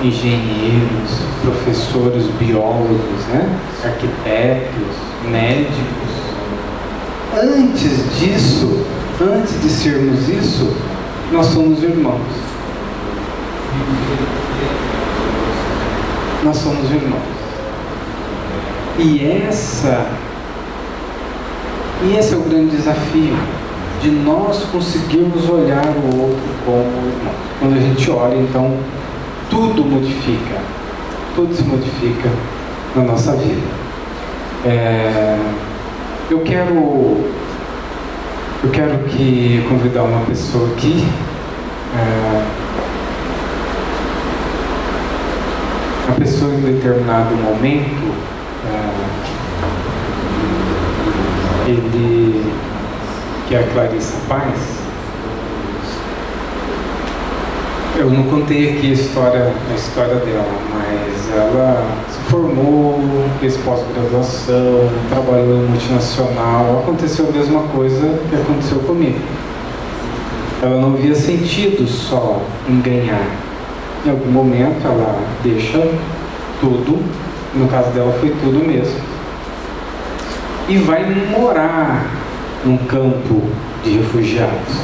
engenheiros, professores, biólogos, né? Arquitetos, médicos. Antes disso, antes de sermos isso, nós somos irmãos. Nós somos irmãos. E esse é o grande desafio, de nós conseguirmos olhar o outro como irmão. Quando a gente olha, então, tudo modifica, tudo se modifica na nossa vida. Eu quero convidar uma pessoa aqui. A pessoa em determinado momento, que é a Clarissa Paz. Eu não contei aqui a história dela, mas ela se formou, fez pós-graduação, trabalhou em multinacional. Aconteceu a mesma coisa que aconteceu comigo. Ela não via sentido só em ganhar. Em algum momento ela deixa tudo, no caso dela foi tudo mesmo, e vai morar num campo de refugiados.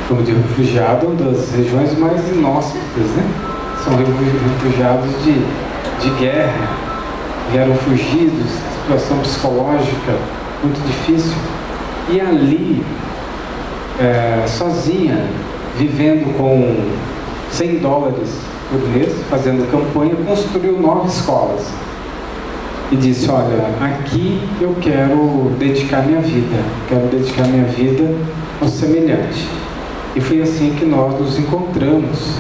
Campo de refugiado é uma das regiões mais inóspitas, né? São refugiados de guerra, vieram fugidos, situação psicológica muito difícil. E ali, sozinha, vivendo com $100 por mês, fazendo campanha, construiu 9 escolas. E disse, olha, aqui eu quero dedicar minha vida ao semelhante. E foi assim que nós nos encontramos.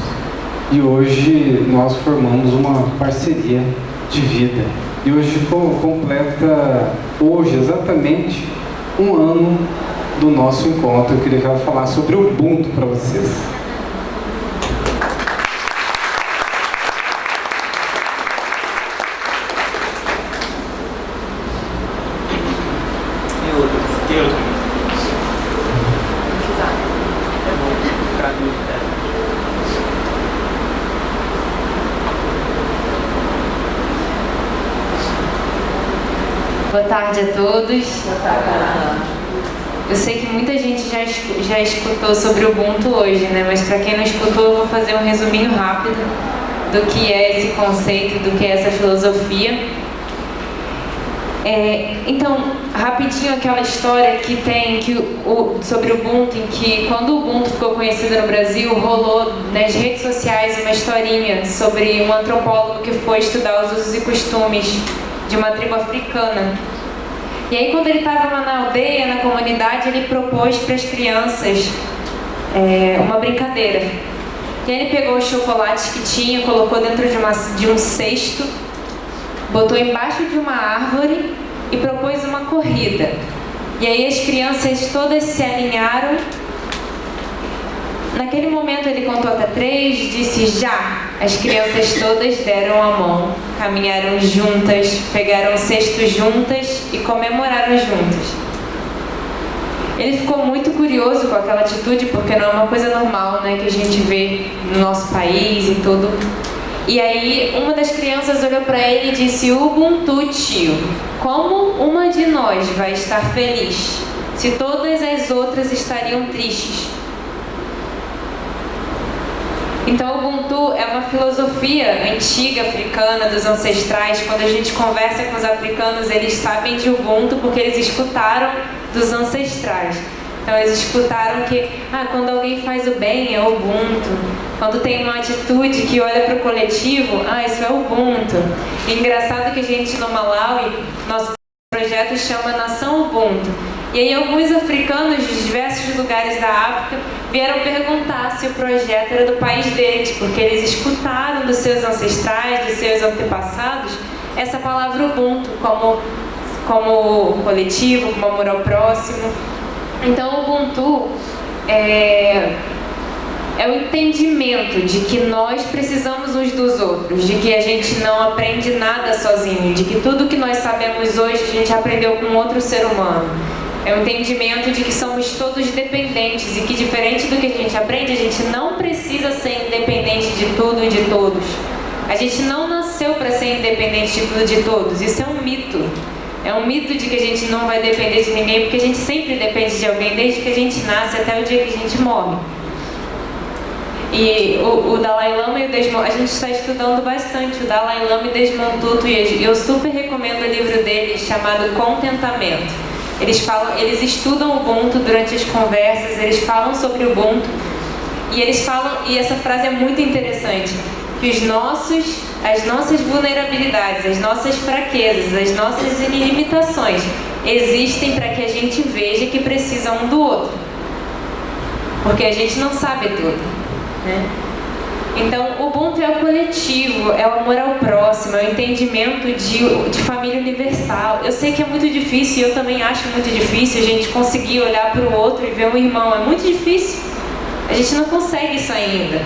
E hoje nós formamos uma parceria de vida. E hoje completa, exatamente, 1 ano do nosso encontro. Eu queria que ela falasse sobre o Ubuntu para vocês. Boa tarde a todos. Eu sei que muita gente já escutou sobre o Ubuntu hoje, né? Mas para quem não escutou, eu vou fazer um resuminho rápido do que é esse conceito, do que é essa filosofia. Então, rapidinho, aquela história que tem sobre o Ubuntu, em que quando o Ubuntu ficou conhecido no Brasil, rolou nas redes sociais uma historinha sobre um antropólogo que foi estudar os usos e costumes de uma tribo africana. E aí, quando ele estava lá na aldeia, na comunidade, ele propôs para as crianças uma brincadeira. E aí ele pegou os chocolates que tinha, colocou dentro de um cesto, botou embaixo de uma árvore e propôs uma corrida. E aí as crianças todas se alinharam. Naquele momento ele contou até 3, disse já. As crianças todas deram a mão, caminharam juntas, pegaram o cesto juntas e comemoraram juntas. Ele ficou muito curioso com aquela atitude, porque não é uma coisa normal, né, que a gente vê no nosso país e tudo. E aí uma das crianças olhou para ele e disse, Ubuntu, tio, como uma de nós vai estar feliz se todas as outras estariam tristes? Então, o Ubuntu é uma filosofia antiga africana, dos ancestrais. Quando a gente conversa com os africanos, eles sabem de Ubuntu porque eles escutaram dos ancestrais. Então, eles escutaram que quando alguém faz o bem é Ubuntu. Quando tem uma atitude que olha para o coletivo, isso é Ubuntu. E engraçado que a gente no Malawi, nosso projeto chama Nação Ubuntu. E aí alguns africanos de diversos lugares da África vieram perguntar se o projeto era do país deles, porque eles escutaram dos seus ancestrais, dos seus antepassados, essa palavra Ubuntu como coletivo, como amor ao próximo. Então o Ubuntu é o entendimento de que nós precisamos uns dos outros, de que a gente não aprende nada sozinho, de que tudo que nós sabemos hoje a gente aprendeu com outro ser humano. É o entendimento de que somos todos dependentes e que, diferente do que a gente aprende, a gente não precisa ser independente de tudo e de todos. A gente não nasceu para ser independente de tudo e de todos. Isso é um mito. É um mito de que a gente não vai depender de ninguém, porque a gente sempre depende de alguém, desde que a gente nasce até o dia que a gente morre. E o Dalai Lama e o Desmond, a gente está estudando bastante o Dalai Lama e Desmond Tutu, e eu super recomendo o livro dele chamado Contentamento. Eles estudam o Ubuntu durante as conversas, eles falam sobre o Ubuntu, e eles falam, e essa frase é muito interessante, que os nossos as nossas vulnerabilidades, as nossas fraquezas, as nossas limitações existem para que a gente veja que precisa um do outro. Porque a gente não sabe tudo, né? Então, o Ubuntu é o coletivo, é o amor ao próximo, é o entendimento de família universal. Eu sei que é muito difícil, eu também acho muito difícil a gente conseguir olhar para o outro e ver um irmão. É muito difícil. A gente não consegue isso ainda.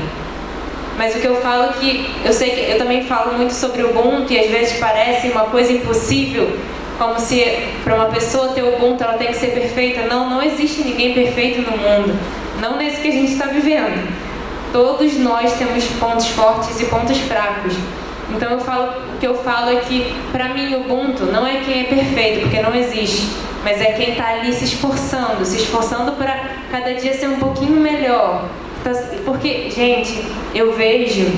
Mas o que eu falo é que, eu sei que eu também falo muito sobre o Ubuntu e às vezes parece uma coisa impossível, como se para uma pessoa ter o Ubuntu ela tem que ser perfeita. Não, não existe ninguém perfeito no mundo. Não nesse que a gente está vivendo. Todos nós temos pontos fortes e pontos fracos. Então o que eu falo é que, para mim, o Ubuntu não é quem é perfeito, porque não existe, mas é quem está ali se esforçando para cada dia ser um pouquinho melhor. Porque, gente, eu vejo,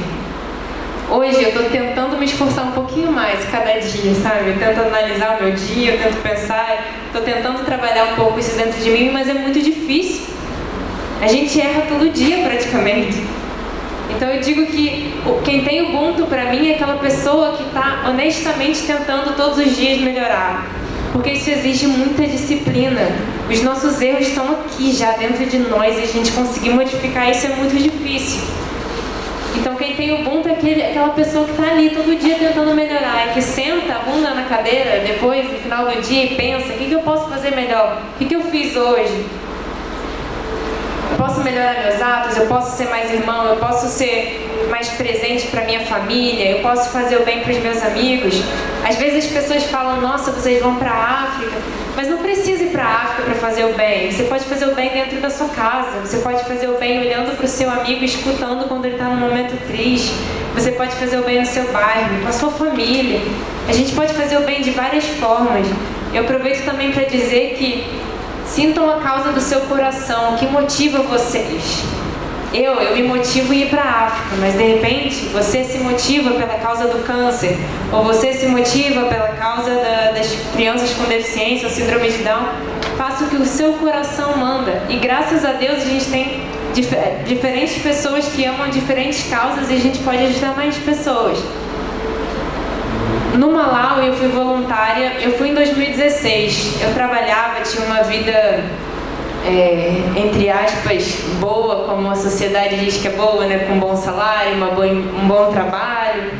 hoje eu estou tentando me esforçar um pouquinho mais cada dia, sabe? Eu tento analisar o meu dia, eu tento pensar, estou tentando trabalhar um pouco isso dentro de mim, mas é muito difícil. A gente erra todo dia praticamente. Então eu digo que quem tem Ubuntu para mim é aquela pessoa que está honestamente tentando todos os dias melhorar. Porque isso exige muita disciplina. Os nossos erros estão aqui já dentro de nós e a gente conseguir modificar isso é muito difícil. Então quem tem Ubuntu é aquela pessoa que está ali todo dia tentando melhorar. É que senta a bunda na cadeira depois, no final do dia, e pensa: o que eu posso fazer melhor? O que eu fiz hoje? Eu posso melhorar meus atos, eu posso ser mais irmão, eu posso ser mais presente para minha família, eu posso fazer o bem para os meus amigos. Às vezes as pessoas falam: nossa, vocês vão para a África. Mas não precisa ir para a África para fazer o bem. Você pode fazer o bem dentro da sua casa. Você pode fazer o bem olhando para o seu amigo, escutando quando ele está num momento triste. Você pode fazer o bem no seu bairro, com a sua família. A gente pode fazer o bem de várias formas. Eu aproveito também para dizer que sintam a causa do seu coração, o que motiva vocês. Eu me motivo em ir para a África, mas de repente você se motiva pela causa do câncer, ou você se motiva pela causa das crianças com deficiência ou síndrome de Down. Faça o que o seu coração manda. E graças a Deus a gente tem diferentes pessoas que amam diferentes causas e a gente pode ajudar mais pessoas. No Malawi eu fui voluntária, eu fui em 2016. Eu trabalhava, tinha uma vida, entre aspas, boa, como a sociedade diz que é boa, né? Com um bom salário, um bom trabalho.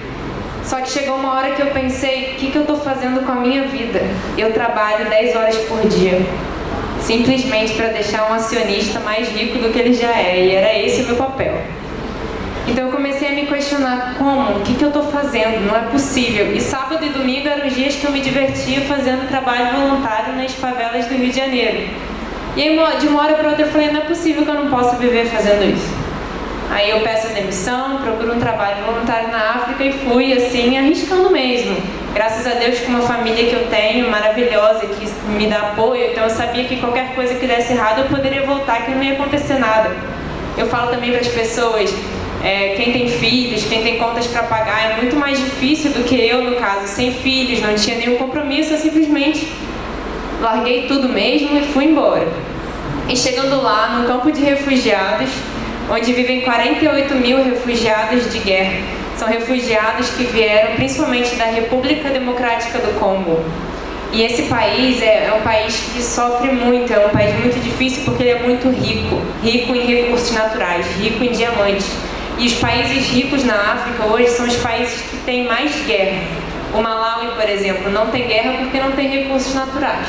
Só que chegou uma hora que eu pensei: o que eu estou fazendo com a minha vida? Eu trabalho 10 horas por dia, simplesmente para deixar um acionista mais rico do que ele já é, e era esse o meu papel. Então eu comecei a me questionar: como? O que eu estou fazendo? Não é possível. E sábado e domingo eram os dias que eu me divertia fazendo trabalho voluntário nas favelas do Rio de Janeiro. E aí de uma hora para outra eu falei: não é possível que eu não possa viver fazendo isso. Aí eu peço a demissão, procuro um trabalho voluntário na África e fui assim, arriscando mesmo. Graças a Deus, com uma família que eu tenho, maravilhosa, que me dá apoio, então eu sabia que qualquer coisa que desse errado eu poderia voltar, que não ia acontecer nada. Eu falo também para as pessoas: quem tem filhos, quem tem contas para pagar, é muito mais difícil do que eu, no caso, sem filhos, não tinha nenhum compromisso, eu simplesmente larguei tudo mesmo e fui embora. E chegando lá, no campo de refugiados, onde vivem 48 mil refugiados de guerra. São refugiados que vieram principalmente da República Democrática do Congo. E esse país é um país que sofre muito, é um país muito difícil porque ele é muito rico. Rico em recursos naturais, rico em diamantes. E os países ricos na África hoje são os países que têm mais guerra. O Malawi, por exemplo, não tem guerra porque não tem recursos naturais.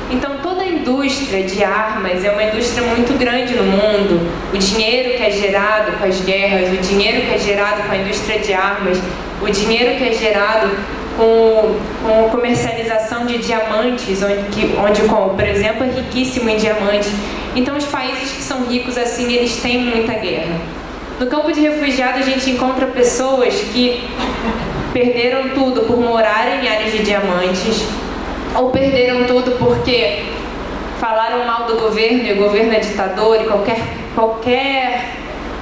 Então toda a indústria de armas é uma indústria muito grande no mundo. O dinheiro que é gerado com as guerras, o dinheiro que é gerado com a indústria de armas, o dinheiro que é gerado com a comercialização de diamantes, onde o Congo, por exemplo, é riquíssimo em diamantes. Então os países que são ricos assim, eles têm muita guerra. No campo de refugiados a gente encontra pessoas que perderam tudo por morarem em áreas de diamantes, ou perderam tudo porque falaram mal do governo e o governo é ditador, e qualquer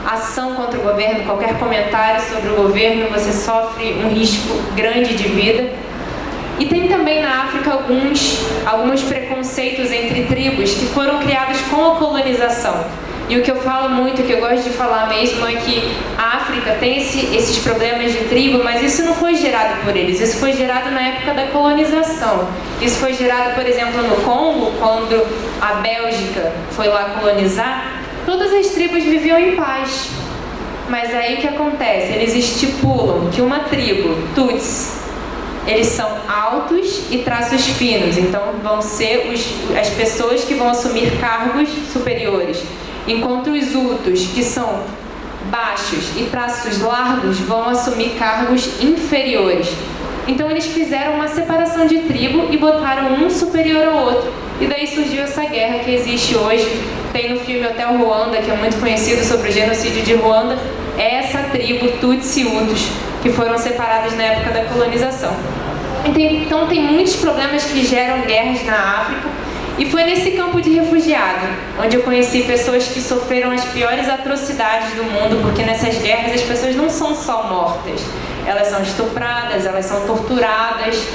ação contra o governo, qualquer comentário sobre o governo, você sofre um risco grande de vida. E tem também na África alguns preconceitos entre tribos que foram criados com a colonização. E o que eu falo muito, o que eu gosto de falar mesmo, é que a África tem esses problemas de tribo, mas isso não foi gerado por eles, isso foi gerado na época da colonização. Isso foi gerado, por exemplo, no Congo, quando a Bélgica foi lá colonizar, todas as tribos viviam em paz. Mas aí o que acontece? Eles estipulam que uma tribo, Tutsi, eles são altos e traços finos, então vão ser as pessoas que vão assumir cargos superiores. Enquanto os Hutus, que são baixos e traços largos, vão assumir cargos inferiores. Então eles fizeram uma separação de tribo e botaram um superior ao outro. E daí surgiu essa guerra que existe hoje. Tem no filme Hotel Ruanda, que é muito conhecido sobre o genocídio de Ruanda. É essa tribo, Tutsi e Hutus, que foram separadas na época da colonização. Então tem muitos problemas que geram guerras na África. E foi nesse campo de refugiado, onde eu conheci pessoas que sofreram as piores atrocidades do mundo, porque nessas guerras as pessoas não são só mortas, elas são estupradas, elas são torturadas.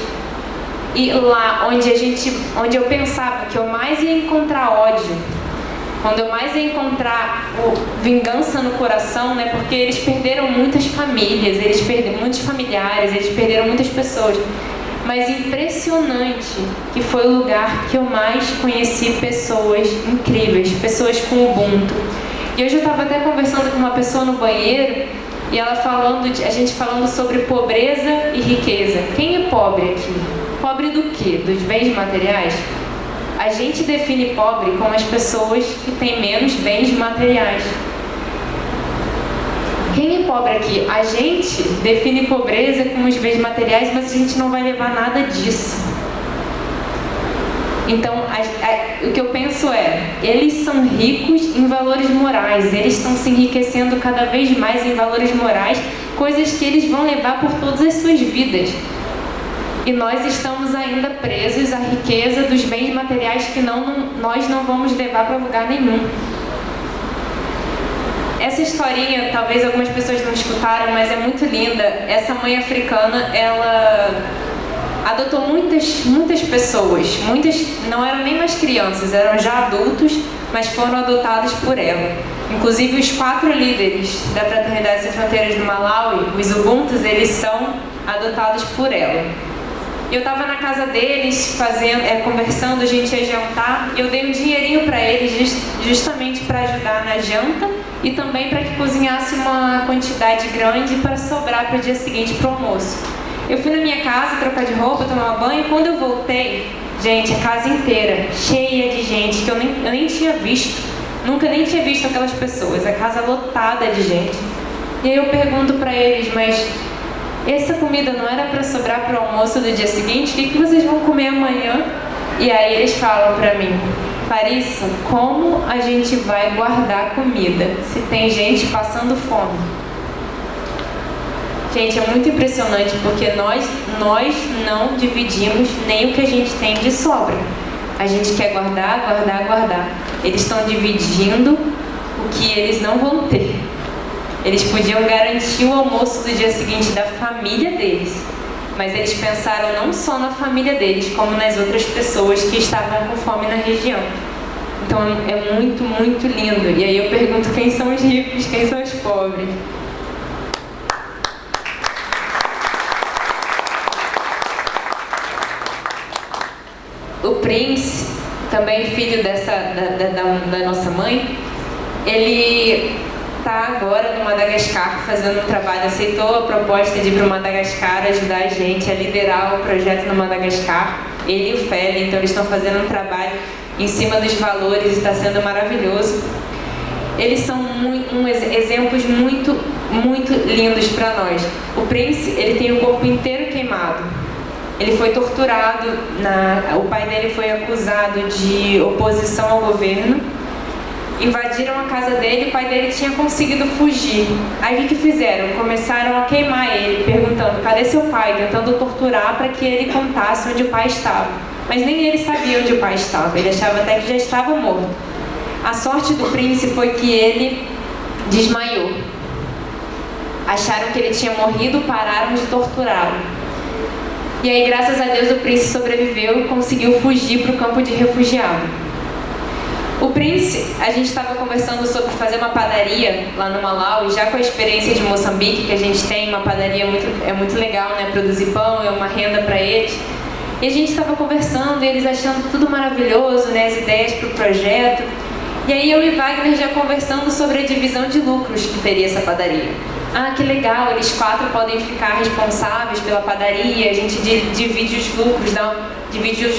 E lá onde eu pensava que eu mais ia encontrar ódio, quando eu mais ia encontrar vingança no coração, né? Porque eles perderam muitas famílias, eles perderam muitos familiares, eles perderam muitas pessoas. Mas impressionante que foi o lugar que eu mais conheci pessoas incríveis, pessoas com Ubuntu. E hoje eu estava até conversando com uma pessoa no banheiro e ela a gente falando sobre pobreza e riqueza. Quem é pobre aqui? Pobre do quê? Dos bens materiais? A gente define pobre como as pessoas que têm menos bens materiais. Quem é pobre aqui? A gente define pobreza como os bens materiais, mas a gente não vai levar nada disso. Então, o que eu penso eles são ricos em valores morais, eles estão se enriquecendo cada vez mais em valores morais, coisas que eles vão levar por todas as suas vidas. E nós estamos ainda presos à riqueza dos bens materiais que nós não vamos levar para lugar nenhum. Essa historinha, talvez algumas pessoas não escutaram, mas é muito linda. Essa mãe africana, ela adotou muitas pessoas. Muitas não eram nem mais crianças, eram já adultos, mas foram adotados por ela. Inclusive os 4 líderes da Fraternidade Sem Fronteiras do Malawi, os Ubuntus, eles são adotados por ela. Eu estava na casa deles, conversando, a gente ia jantar, e eu dei um dinheirinho para eles justamente para ajudar na janta e também para que cozinhasse uma quantidade grande para sobrar para o dia seguinte para o almoço. Eu fui na minha casa trocar de roupa, tomar banho, e quando eu voltei, gente, a casa inteira cheia de gente que eu nem tinha visto, nunca nem tinha visto aquelas pessoas, a casa lotada de gente. E aí eu pergunto para eles, mas essa comida não era para sobrar para o almoço do dia seguinte? O que vocês vão comer amanhã? E aí eles falam para mim, Clarissa, como a gente vai guardar comida se tem gente passando fome? Gente, é muito impressionante porque nós não dividimos nem o que a gente tem de sobra. A gente quer guardar. Eles estão dividindo o que eles não vão ter. Eles podiam garantir o almoço do dia seguinte da família deles, mas eles pensaram não só na família deles, como nas outras pessoas que estavam com fome na região. Então é muito, muito lindo. E aí eu pergunto, quem são os ricos, quem são os pobres? O Prince, também filho da nossa mãe, ele está agora no Madagascar fazendo um trabalho, aceitou a proposta de ir para o Madagascar ajudar a gente a liderar o projeto no Madagascar, ele e o Feli. Então eles estão fazendo um trabalho em cima dos valores e está sendo maravilhoso. Eles são exemplos muito, muito lindos para nós. O Prince, ele tem o corpo inteiro queimado. Ele foi torturado, o pai dele foi acusado de oposição ao governo. Invadiram a casa dele, o pai dele tinha conseguido fugir. Aí o que fizeram? Começaram a queimar ele, perguntando, cadê seu pai? Tentando torturar para que ele contasse onde o pai estava. Mas nem ele sabia onde o pai estava, ele achava até que já estava morto. A sorte do Prince foi que ele desmaiou. Acharam que ele tinha morrido, pararam de torturá-lo. E aí, graças a Deus, o Prince sobreviveu e conseguiu fugir para o campo de refugiado. O Prince, a gente estava conversando sobre fazer uma padaria lá no Malawi, já com a experiência de Moçambique, que a gente tem uma padaria muito legal, né? Produzir pão, é uma renda para eles. E a gente estava conversando, e eles achando tudo maravilhoso, né? As ideias para o projeto. E aí eu e Wagner já conversando sobre a divisão de lucros que teria essa padaria. Ah, que legal, eles 4 podem ficar responsáveis pela padaria, a gente divide os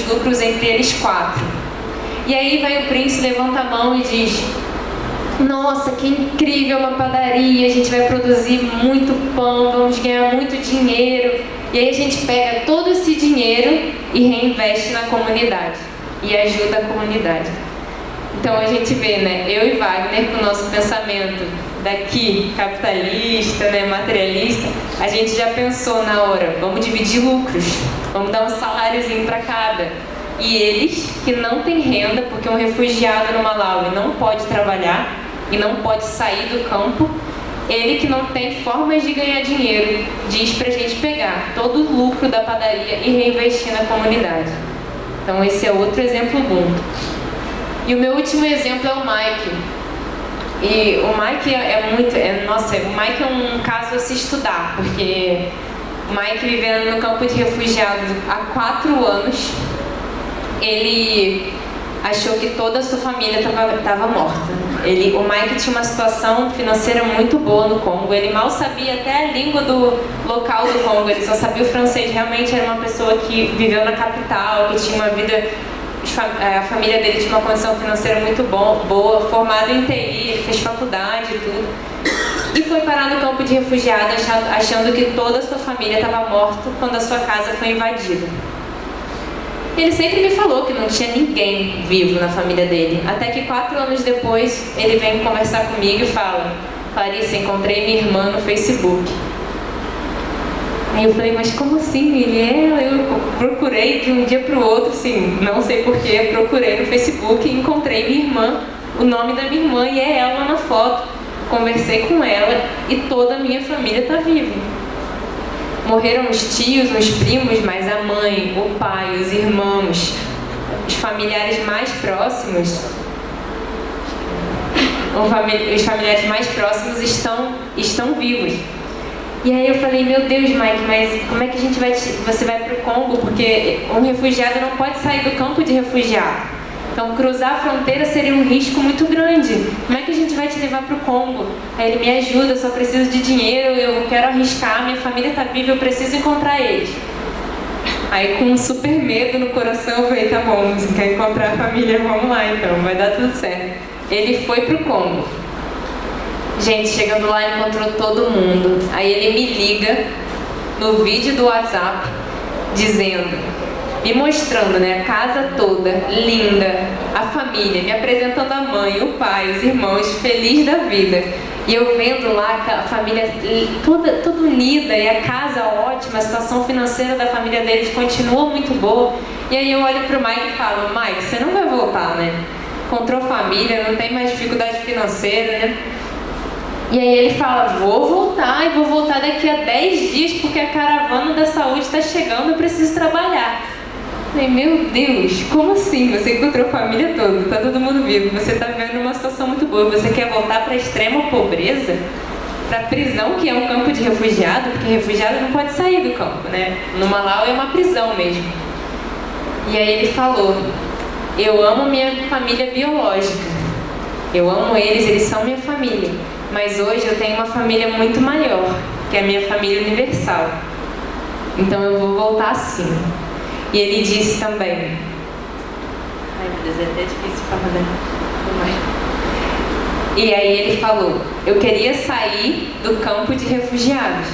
lucros entre eles 4. E aí vai o Prince, levanta a mão e diz: nossa, que incrível uma padaria, a gente vai produzir muito pão, vamos ganhar muito dinheiro. E aí a gente pega todo esse dinheiro e reinveste na comunidade e ajuda a comunidade. Então a gente vê, né, eu e Wagner, com o nosso pensamento daqui, capitalista, né, materialista, a gente já pensou na hora, vamos dividir lucros, vamos dar um saláriozinho para cada. E eles, que não têm renda, porque um refugiado no Malawi não pode trabalhar e não pode sair do campo, ele que não tem formas de ganhar dinheiro, diz pra gente pegar todo o lucro da padaria e reinvestir na comunidade. Então esse é outro exemplo Ubuntu. E o meu último exemplo é o Mike. E o Mike o Mike é um caso a se estudar, porque o Mike, vivendo no campo de refugiados há 4 anos, ele achou que toda a sua família estava morta. O Mike tinha uma situação financeira muito boa no Congo, ele mal sabia até a língua do local do Congo, ele só sabia o francês. Realmente era uma pessoa que viveu na capital, que tinha uma vida... A família dele tinha uma condição financeira muito boa, formado em TI, ele fez faculdade e tudo. E foi parar no campo de refugiados achando que toda a sua família estava morta quando a sua casa foi invadida. Ele sempre me falou que não tinha ninguém vivo na família dele. Até que 4 anos depois, ele vem conversar comigo e fala: Clarissa, encontrei minha irmã no Facebook. Aí eu falei: mas como assim? Eu procurei de um dia para o outro, assim, não sei porquê, procurei no Facebook e encontrei minha irmã, o nome da minha irmã, e é ela na foto. Conversei com ela e toda a minha família está viva. Morreram os tios, os primos, mas a mãe, o pai, os irmãos, os familiares mais próximos, estão vivos. E aí eu falei: meu Deus, Mike, mas como é que você vai para o Congo? Porque um refugiado não pode sair do campo de refugiado. Então cruzar a fronteira seria um risco muito grande. Como é que a gente vai te levar para o Congo? Aí ele: me ajuda, eu só preciso de dinheiro, eu quero arriscar, minha família está viva, eu preciso encontrar eles. Aí, com um super medo no coração, eu falei: tá bom, você quer encontrar a família, vamos lá então, vai dar tudo certo. Ele foi pro Congo. Gente, chegando lá, encontrou todo mundo. Aí ele me liga no vídeo do WhatsApp, me mostrando, né, a casa toda, linda, a família, me apresentando a mãe, o pai, os irmãos, feliz da vida. E eu vendo lá a família toda unida e a casa ótima, a situação financeira da família deles continua muito boa. E aí eu olho pro Mike e falo: Mike, você não vai voltar, né? Encontrou família, não tem mais dificuldade financeira, né? E aí ele fala: vou voltar, e vou voltar daqui a 10 dias, porque a caravana da saúde está chegando, eu preciso trabalhar. Eu falei: meu Deus, como assim? Você encontrou a família toda, está todo mundo vivo, você está vivendo uma situação muito boa, você quer voltar para a extrema pobreza? Para a prisão, que é um campo de refugiado, porque refugiado não pode sair do campo, né? No Malawi é uma prisão mesmo. E aí ele falou: eu amo minha família biológica, eu amo eles são minha família, mas hoje eu tenho uma família muito maior, que é a minha família universal. Então eu vou voltar sim. E ele disse também... Ai, meu Deus, é até difícil falar, né? E aí ele falou: eu queria sair do campo de refugiados,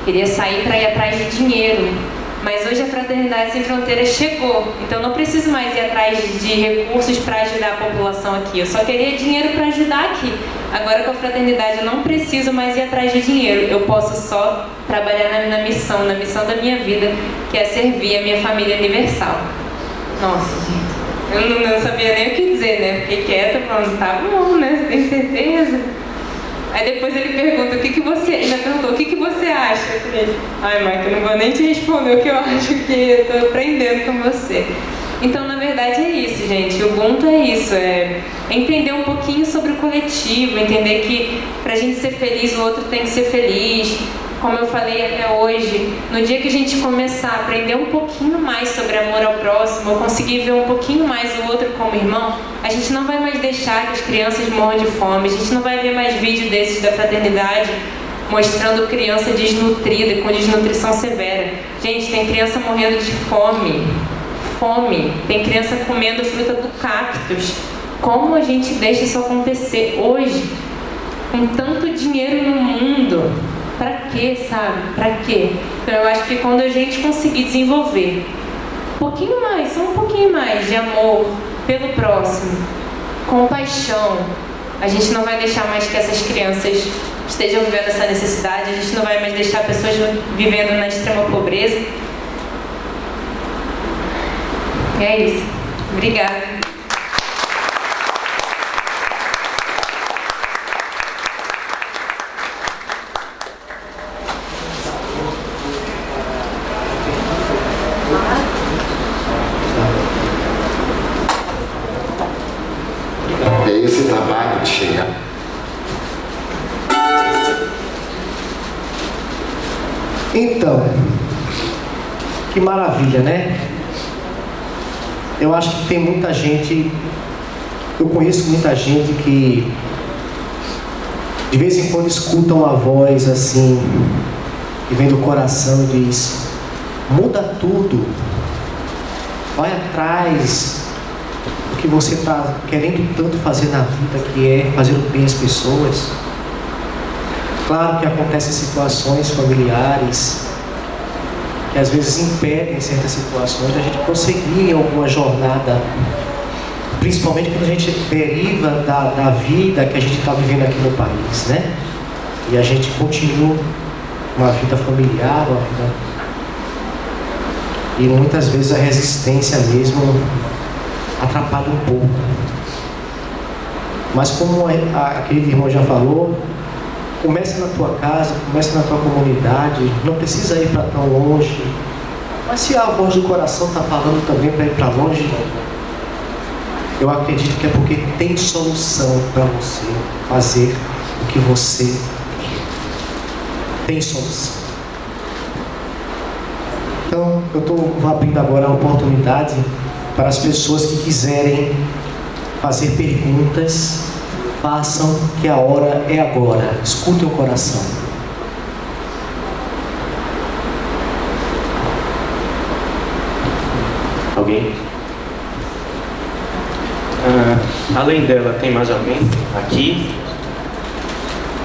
queria sair para ir atrás de dinheiro, mas hoje a Fraternidade Sem Fronteiras chegou, então não preciso mais ir atrás de recursos para ajudar a população aqui, eu só queria dinheiro para ajudar aqui. Agora com a Fraternidade eu não preciso mais ir atrás de dinheiro, eu posso só trabalhar na missão da minha vida, que é servir a minha família universal. Nossa, gente, eu não sabia nem o que dizer, né? Fiquei quieta, falando: tá bom, né? Você tem certeza? Aí depois ele pergunta: o que você acha? Eu falei: ai, Mike, eu não vou nem te responder o que eu acho, que eu tô aprendendo com você. Então, na verdade, é isso, gente. O Ubuntu é isso, É entender um pouquinho sobre o coletivo, entender que pra gente ser feliz, o outro tem que ser feliz. Como eu falei até hoje, no dia que a gente começar a aprender um pouquinho mais sobre amor ao próximo, ou conseguir ver um pouquinho mais o outro como irmão, a gente não vai mais deixar que as crianças morram de fome, a gente não vai ver mais vídeo desses da fraternidade mostrando criança desnutrida, com desnutrição severa. Gente, tem criança morrendo de fome. Tem criança comendo fruta do cactus. Como a gente deixa isso acontecer hoje? Com tanto dinheiro no mundo. Pra quê, sabe? Pra quê? Então eu acho que quando a gente conseguir desenvolver um pouquinho mais, só um pouquinho mais de amor pelo próximo, compaixão, a gente não vai deixar mais que essas crianças estejam vivendo essa necessidade, a gente não vai mais deixar pessoas vivendo na extrema pobreza. E é isso. Obrigada. É esse trabalho de chegar. Então, que maravilha, né? Eu acho que tem muita gente, eu conheço muita gente que de vez em quando escuta uma voz assim, que vem do coração e diz: muda tudo, vai atrás do que você está querendo tanto fazer na vida, que é fazer o bem às pessoas. Claro que acontecem situações familiares que às vezes impedem certas situações da gente prosseguir em alguma jornada, principalmente quando a gente deriva da vida que a gente está vivendo aqui no país, né? E a gente continua uma vida familiar, uma vida... E muitas vezes a resistência mesmo atrapalha um pouco. Mas como aquele irmão já falou, começa na tua casa, começa na tua comunidade, não precisa ir para tão longe. Mas se a voz do coração está falando também para ir para longe, eu acredito que é porque tem solução para você fazer o que você quer. Tem solução. Então, eu estou abrindo agora a oportunidade para as pessoas que quiserem fazer perguntas. Façam, que a hora é agora. Escutem o coração. Alguém? Além dela, tem mais alguém aqui?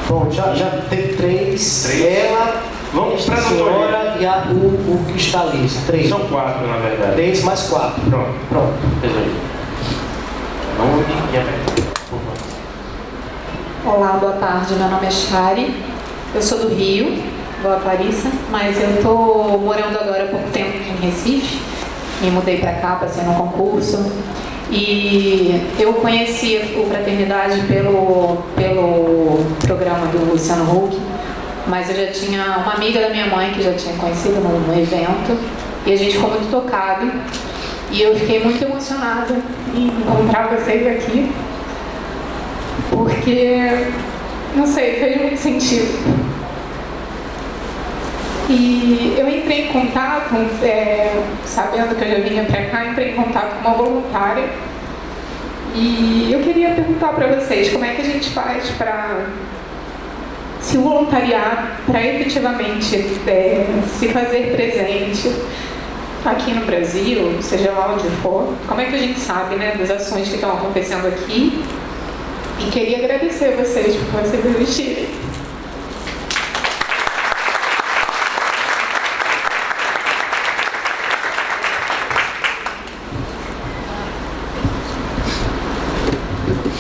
Bom, já teve três. Ela, vamos para a senhora e o que está ali. 3. São 4, na verdade. 3 mais 4. Pronto. Resolvi. Nome e a pergunta. Olá, boa tarde. Meu nome é Shari. Eu sou do Rio, Boa Clarissa, mas eu estou morando agora há pouco tempo em Recife. Me mudei para cá, passei no concurso. E eu conheci o Fraternidade pelo programa do Luciano Huck, mas eu já tinha uma amiga da minha mãe que já tinha conhecido no evento, e a gente ficou muito tocado. E eu fiquei muito emocionada em encontrar vocês aqui, porque, não sei, fez muito sentido. E eu entrei em contato, sabendo que eu já vinha para cá, entrei em contato com uma voluntária. E eu queria perguntar para vocês, como é que a gente faz para se voluntariar, para efetivamente se fazer presente aqui no Brasil, seja lá onde for. Como é que a gente sabe, né, das ações que estão acontecendo aqui? E queria agradecer a vocês por vocês existirem.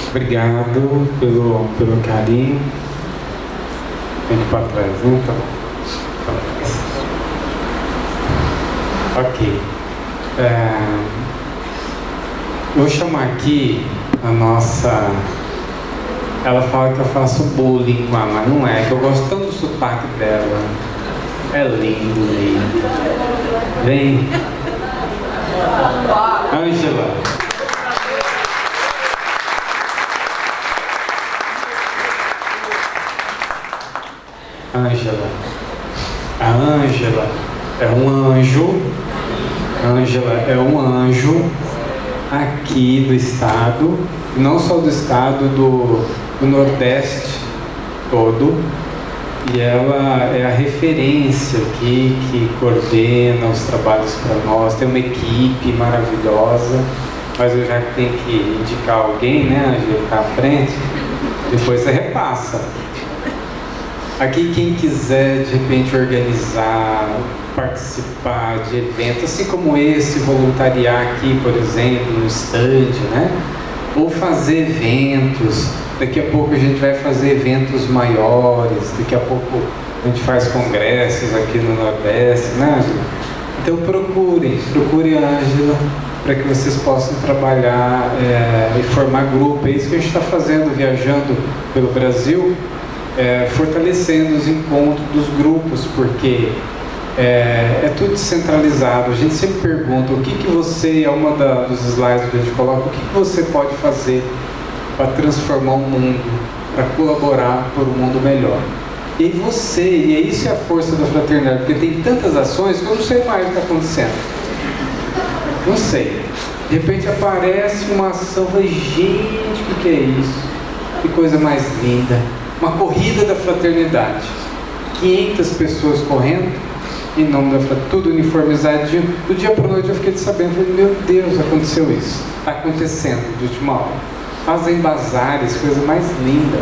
Obrigado pelo carinho. Vem para trás, né? Tá bom. Ok. Vou chamar aqui a nossa... Ela fala que eu faço bullying com ela, mas não é, que eu gosto tanto do sotaque dela. É lindo, lindo. Vem. Ângela. Ângela é um anjo. Ângela é um anjo aqui do estado, não só do estado, do Nordeste todo. E ela é a referência aqui que coordena os trabalhos para nós. Tem uma equipe maravilhosa, mas eu já tenho que indicar alguém, né, Ângela, ficar à frente. Depois você repassa. Aqui quem quiser de repente organizar, participar de eventos, assim como esse, voluntariar aqui, por exemplo, no stand, né? Ou fazer eventos. Daqui a pouco a gente vai fazer eventos maiores, daqui a pouco a gente faz congressos aqui no Nordeste, né, Ângela? Então procurem a Ângela para que vocês possam trabalhar e formar grupo. É isso que a gente está fazendo, viajando pelo Brasil, fortalecendo os encontros dos grupos, porque é tudo descentralizado. A gente sempre pergunta o que você, é uma dos slides que a gente coloca, o que você pode fazer para transformar o mundo, para colaborar por um mundo melhor. E isso é a força da fraternidade, porque tem tantas ações que eu não sei mais o que está acontecendo. Não sei. De repente aparece uma ação, eu falei, gente, o que é isso? Que coisa mais linda. Uma corrida da fraternidade. 500 pessoas correndo, em nome da fraternidade, tudo uniformizadinho. Do dia para a noite eu fiquei sabendo, falei, meu Deus, aconteceu isso. Está acontecendo de última hora. Fazem bazares, coisa mais linda,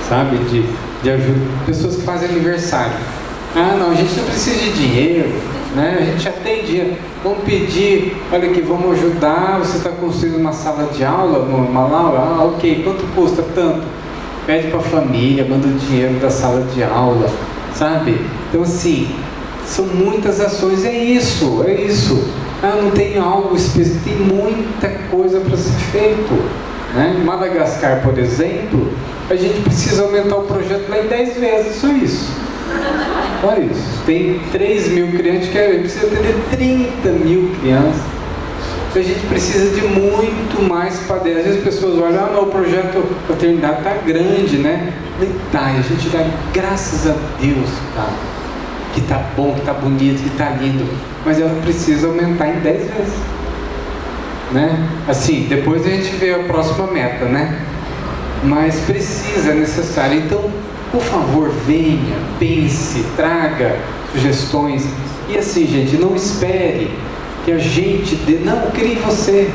sabe, de ajuda. Pessoas que fazem aniversário. Ah, não, a gente não precisa de dinheiro, né? A gente já tem dinheiro. Vamos pedir, olha aqui, vamos ajudar. Você está construindo uma sala de aula, uma aula? Ah, ok, quanto custa? Tanto. Pede para a família, manda o dinheiro da sala de aula, sabe? Então, assim, são muitas ações, é isso. Ah, não tem algo específico, tem muita coisa para ser feito. Né? Em Madagascar, por exemplo, a gente precisa aumentar o projeto lá em 10 vezes, só isso. Olha isso. Tem 3 mil crianças, que a gente precisa ter 30 mil crianças. Então a gente precisa de muito mais para dentro. Às vezes as pessoas olham, o projeto Fraternidade está grande, né? E a gente dá graças a Deus, tá? Que está bom, que está bonito, que está lindo. Mas ela precisa aumentar em 10 vezes. Né? Assim, depois a gente vê a próxima meta, né? Mas precisa, é necessário. Então, por favor, venha, pense, traga sugestões. E assim, gente, não espere que a gente não, crie você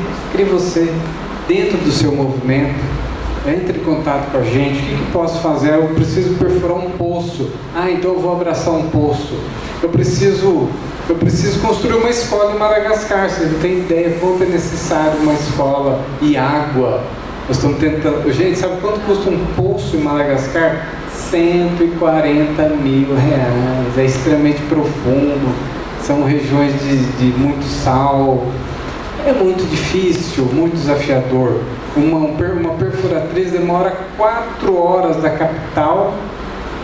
dentro do seu movimento. Entre em contato com a gente. O que posso fazer? Eu preciso perfurar um poço. Ah, então eu vou abraçar um poço. Eu preciso construir uma escola em Madagascar. Vocês não têm ideia quanto é necessário uma escola e água. Nós estamos tentando. Gente, sabe quanto custa um poço em Madagascar? R$140 mil. É extremamente profundo. São regiões de muito sal. É muito difícil, muito desafiador. Uma perfuratriz demora 4 horas da capital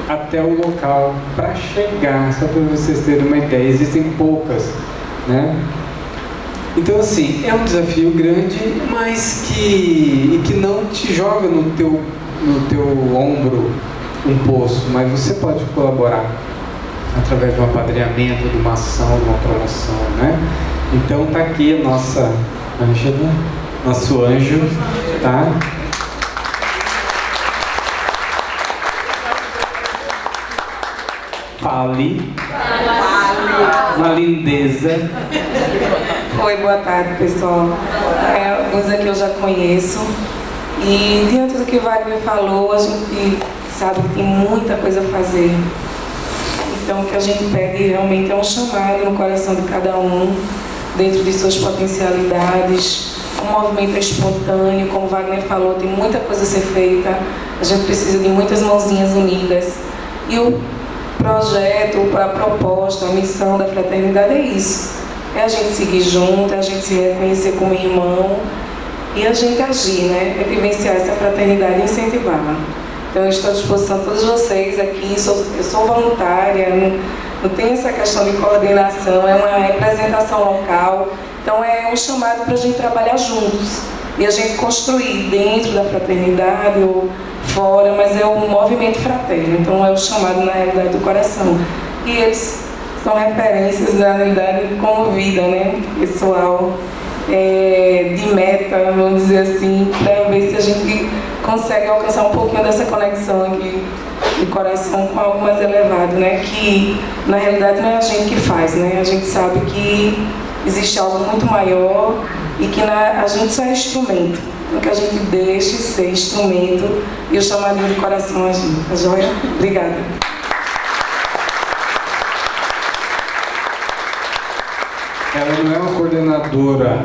até o local para chegar, só para vocês terem uma ideia. Existem poucas, né? Então, assim, é um desafio grande, mas que não te joga no teu ombro um poço, mas você pode colaborar através de um apadrinhamento, de uma ação, de uma promoção, né? Então tá aqui a nossa Ângela, nosso anjo, tá? Fale. Uma lindeza. Oi, boa tarde, pessoal. Alguns aqui eu já conheço. E diante do que o Wagner falou, a gente sabe que tem muita coisa a fazer. Então, o que a gente pede realmente é um chamado no coração de cada um, dentro de suas potencialidades. O movimento é espontâneo, como o Wagner falou, tem muita coisa a ser feita. A gente precisa de muitas mãozinhas unidas. E o projeto, a proposta, a missão da fraternidade é isso. É a gente seguir junto, é a gente se reconhecer como irmão e a gente agir, né? É vivenciar essa fraternidade e incentivá-la. Então, eu estou à disposição de todos vocês aqui. Eu sou voluntária, não tem essa questão de coordenação, é uma representação local. Então, é um chamado para a gente trabalhar juntos e a gente construir dentro da fraternidade ou fora, mas é um movimento fraterno. Então, é o chamado, na realidade, do coração. E eles são referências na realidade como vida, né, pessoal, de meta, vamos dizer assim, para ver se a gente consegue alcançar um pouquinho dessa conexão aqui de coração com algo mais elevado, né, que na realidade não é a gente que faz, né, a gente sabe que existe algo muito maior e que a gente só é instrumento, então que a gente deixe ser instrumento e o chamadinho do coração agir, tá joia? Obrigada. Ela não é uma coordenadora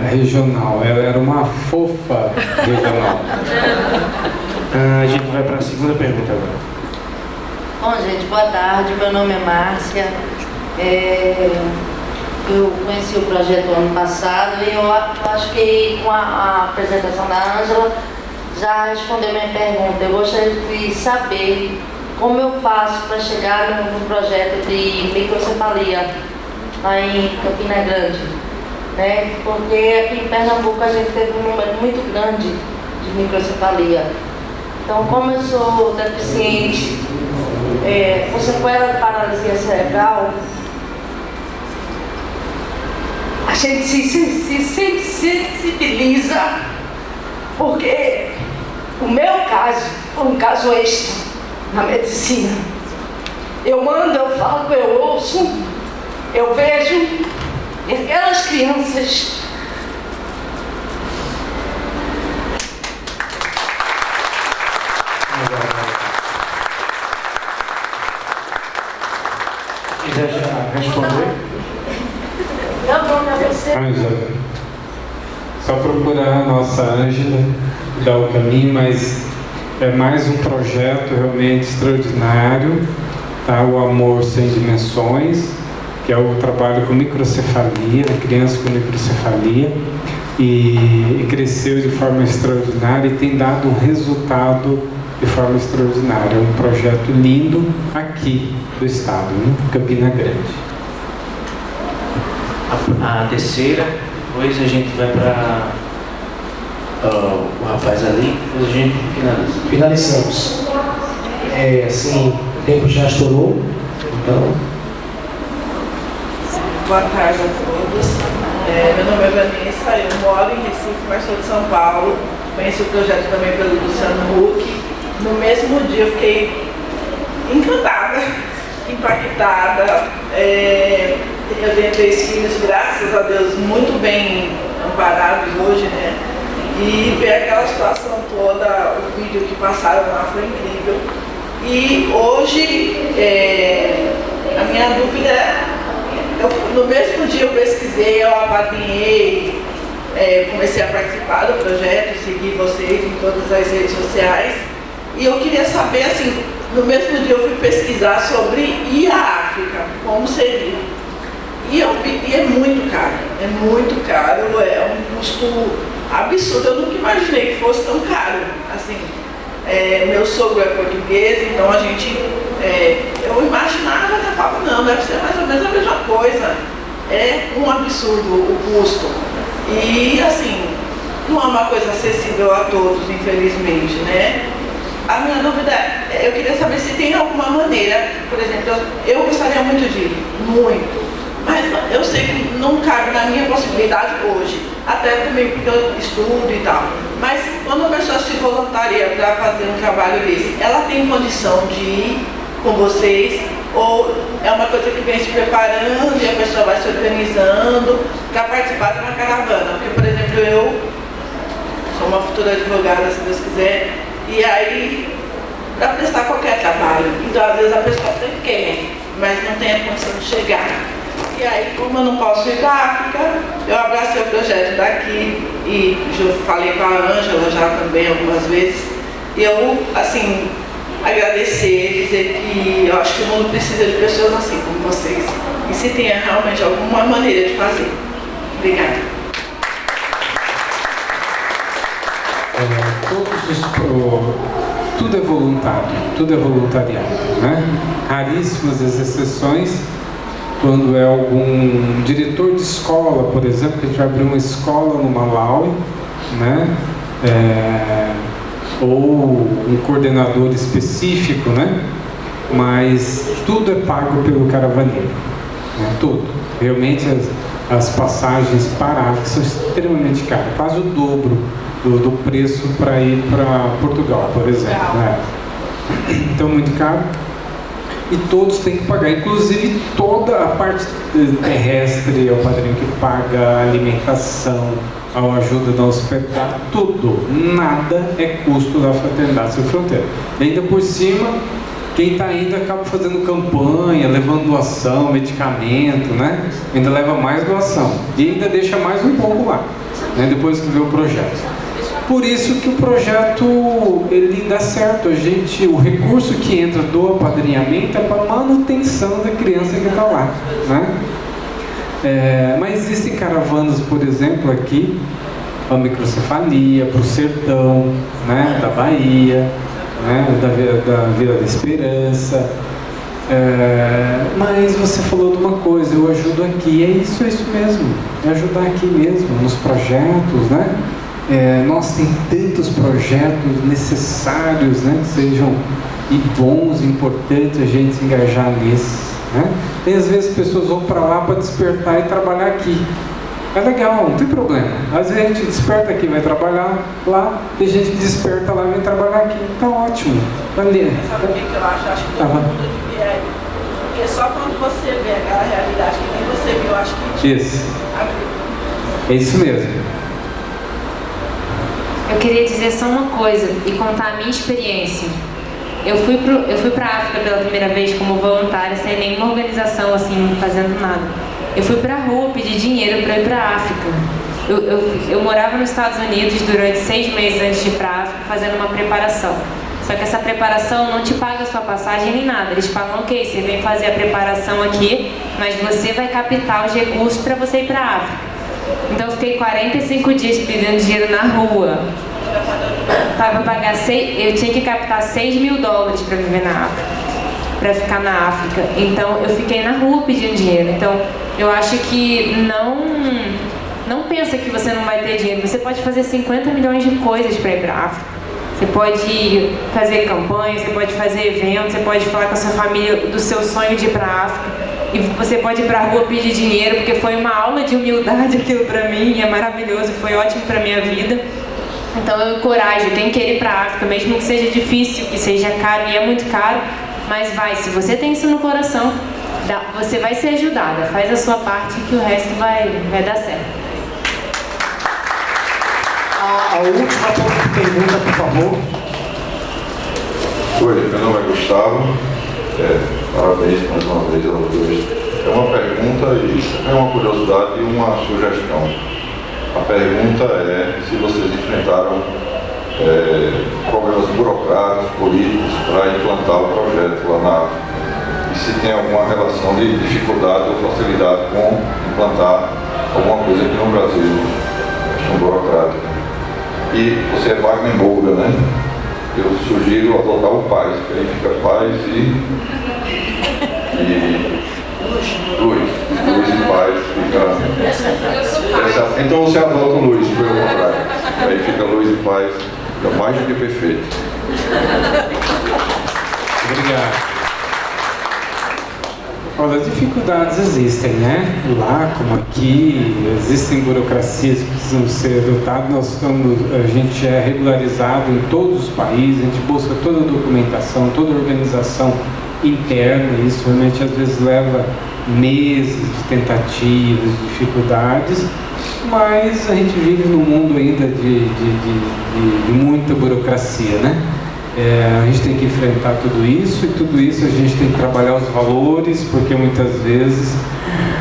regional, ela era uma fofa regional. A gente vai para a segunda pergunta agora. Bom, gente, boa tarde. Meu nome é Márcia. Eu conheci o projeto ano passado e eu acho que com a apresentação da Ângela já respondeu minha pergunta. Eu gostaria de saber como eu faço para chegar no projeto de microcefalia lá em Campina Grande, né? Porque aqui em Pernambuco a gente teve um número muito grande de microcefalia. Então, como eu sou deficiente, com sequela de paralisia cerebral, a gente se sensibiliza, porque o meu caso foi um caso extra na medicina. Eu ando, eu falo, eu ouço, eu vejo aquelas crianças quiser já responder? Ângela, só procurar a nossa Ângela e dar o caminho, mas é mais um projeto realmente extraordinário, tá? O Amor Sem Dimensões, que é o trabalho com microcefalia, criança com microcefalia, e cresceu de forma extraordinária e tem dado um resultado de forma extraordinária. É um projeto lindo aqui do estado, né? Campina Grande. A terceira, depois a gente vai para o rapaz ali, depois a gente finaliza. Finalizamos. Assim, o tempo já estourou, então... Boa tarde a todos. Meu nome é Vanessa, eu moro em Recife, mas sou de São Paulo. Conheci o projeto também pelo Luciano Huck. No mesmo dia eu fiquei encantada, impactada. Eu tenho 3 filhos, graças a Deus, muito bem amparados hoje, né? E ver aquela situação toda, o vídeo que passaram lá foi incrível. E hoje, a minha dúvida é... no mesmo dia eu pesquisei, eu apadrinhei, comecei a participar do projeto, segui vocês em todas as redes sociais. E eu queria saber, assim, no mesmo dia eu fui pesquisar sobre a África, como seria. E eu vi, e é muito caro, é um custo absurdo, eu nunca imaginei que fosse tão caro. Assim, meu sogro é português, então a gente, eu imaginava, eu falava, não, deve ser mais ou menos a mesma coisa. É um absurdo o custo. E assim, não é uma coisa acessível a todos, infelizmente, né? A minha dúvida é, eu queria saber se tem alguma maneira, por exemplo, eu gostaria muito de ir, muito, mas eu sei que não cabe na minha possibilidade hoje, até também porque eu estudo e tal. Mas quando a pessoa se voluntaria para fazer um trabalho desse, ela tem condição de ir com vocês? Ou é uma coisa que vem se preparando e a pessoa vai se organizando para participar de uma caravana? Porque, por exemplo, eu sou uma futura advogada, se Deus quiser, e aí, para prestar qualquer trabalho, então às vezes a pessoa até quer, mas não tem a condição de chegar. E aí, como eu não posso ir para a África, eu abracei o projeto daqui e já falei com a Ângela já também algumas vezes. E eu, assim, agradecer, dizer que eu acho que o mundo precisa de pessoas assim como vocês. E se tem realmente alguma maneira de fazer. Obrigada. Tudo é voluntário, tudo é voluntariado, né? Raríssimas as exceções, quando é algum diretor de escola, por exemplo, que a gente vai abrir uma escola no Malawi, né? Ou um coordenador específico, né? mas tudo é pago pelo caravaneiro, né? Tudo. Realmente as passagens para a África são extremamente caras, quase o dobro do preço para ir para Portugal, por exemplo, né? Então, muito caro. E todos têm que pagar, inclusive toda a parte terrestre, é o padrinho que paga a alimentação, a ajuda da hospedagem, tudo. Nada é custo da Fraternidade Sem Fronteira. E ainda por cima, quem está indo acaba fazendo campanha, levando doação, medicamento, né? Ainda leva mais doação. E ainda deixa mais um pouco lá, né? Depois que vê o projeto. Por isso que o projeto, ele dá certo. O recurso que entra do apadrinhamento é para manutenção da criança que está lá, né? Mas existem caravanas, por exemplo, aqui, para a microcefalia, para o sertão, né? Da Bahia, né? da Vila da Esperança. Mas você falou de uma coisa, eu ajudo aqui, é isso mesmo, é ajudar aqui mesmo, nos projetos, né? Nós temos tantos projetos necessários, né, que sejam bons, importantes a gente se engajar nesses, né? Tem às vezes pessoas vão para lá para despertar e trabalhar aqui. É legal, não tem problema. Às vezes a gente desperta aqui, vai trabalhar lá, tem gente que desperta lá e vem trabalhar aqui. Tá ótimo. Sabe o que eu acho? Acho que todo mundo devia ir. Porque só quando você vê aquela realidade que nem você viu, acho que... Isso. É isso mesmo. Eu queria dizer só uma coisa e contar a minha experiência. Eu fui para a África pela primeira vez como voluntária, sem nenhuma organização, assim, fazendo nada. Eu fui para a rua pedir dinheiro para ir para a África. Eu morava nos Estados Unidos durante 6 meses antes de ir para a África, fazendo uma preparação. Só que essa preparação não te paga a sua passagem nem nada. Eles falam, ok, você vem fazer a preparação aqui, mas você vai captar os recursos para você ir para a África. Então eu fiquei 45 dias pedindo dinheiro na rua. Eu tinha que captar $6.000 para viver na África, para ficar na África. Então eu fiquei na rua pedindo dinheiro. Então eu acho que não pensa que você não vai ter dinheiro. Você pode fazer 50 milhões de coisas para ir para a África. Você pode fazer campanha, você pode fazer eventos, você pode falar com a sua família do seu sonho de ir para a África. E você pode ir para a rua pedir dinheiro, porque foi uma aula de humildade aquilo para mim, é maravilhoso, foi ótimo para minha vida. Então eu encorajo quem quer ir para a África, mesmo que seja difícil, que seja caro, e é muito caro, mas vai, se você tem isso no coração, você vai ser ajudada, faz a sua parte que o resto vai dar certo. A última pergunta, por favor. Oi, meu nome é Gustavo. Parabéns mais uma vez aos dois. É uma pergunta e é uma curiosidade e uma sugestão. A pergunta é se vocês enfrentaram problemas burocráticos, políticos para implantar o projeto lá na África. E se tem alguma relação de dificuldade ou facilidade com implantar alguma coisa aqui no Brasil, questão burocrática. E você é Wagner Moura, né? Eu sugiro adotar o Paz, que aí fica Paz e Luiz e Paz fica... Então você adota o Luiz, pelo contrário. Aí fica Luiz e Paz, fica mais do que perfeito. Obrigado. Olha, as dificuldades existem, né? Lá como aqui, existem burocracias que precisam ser adotadas. A gente é regularizado em todos os países, a gente busca toda a documentação, toda a organização interna. Isso realmente às vezes leva meses de tentativas, de dificuldades, mas a gente vive num mundo ainda de muita burocracia, né? A gente tem que enfrentar tudo isso, e tudo isso a gente tem que trabalhar os valores, porque muitas vezes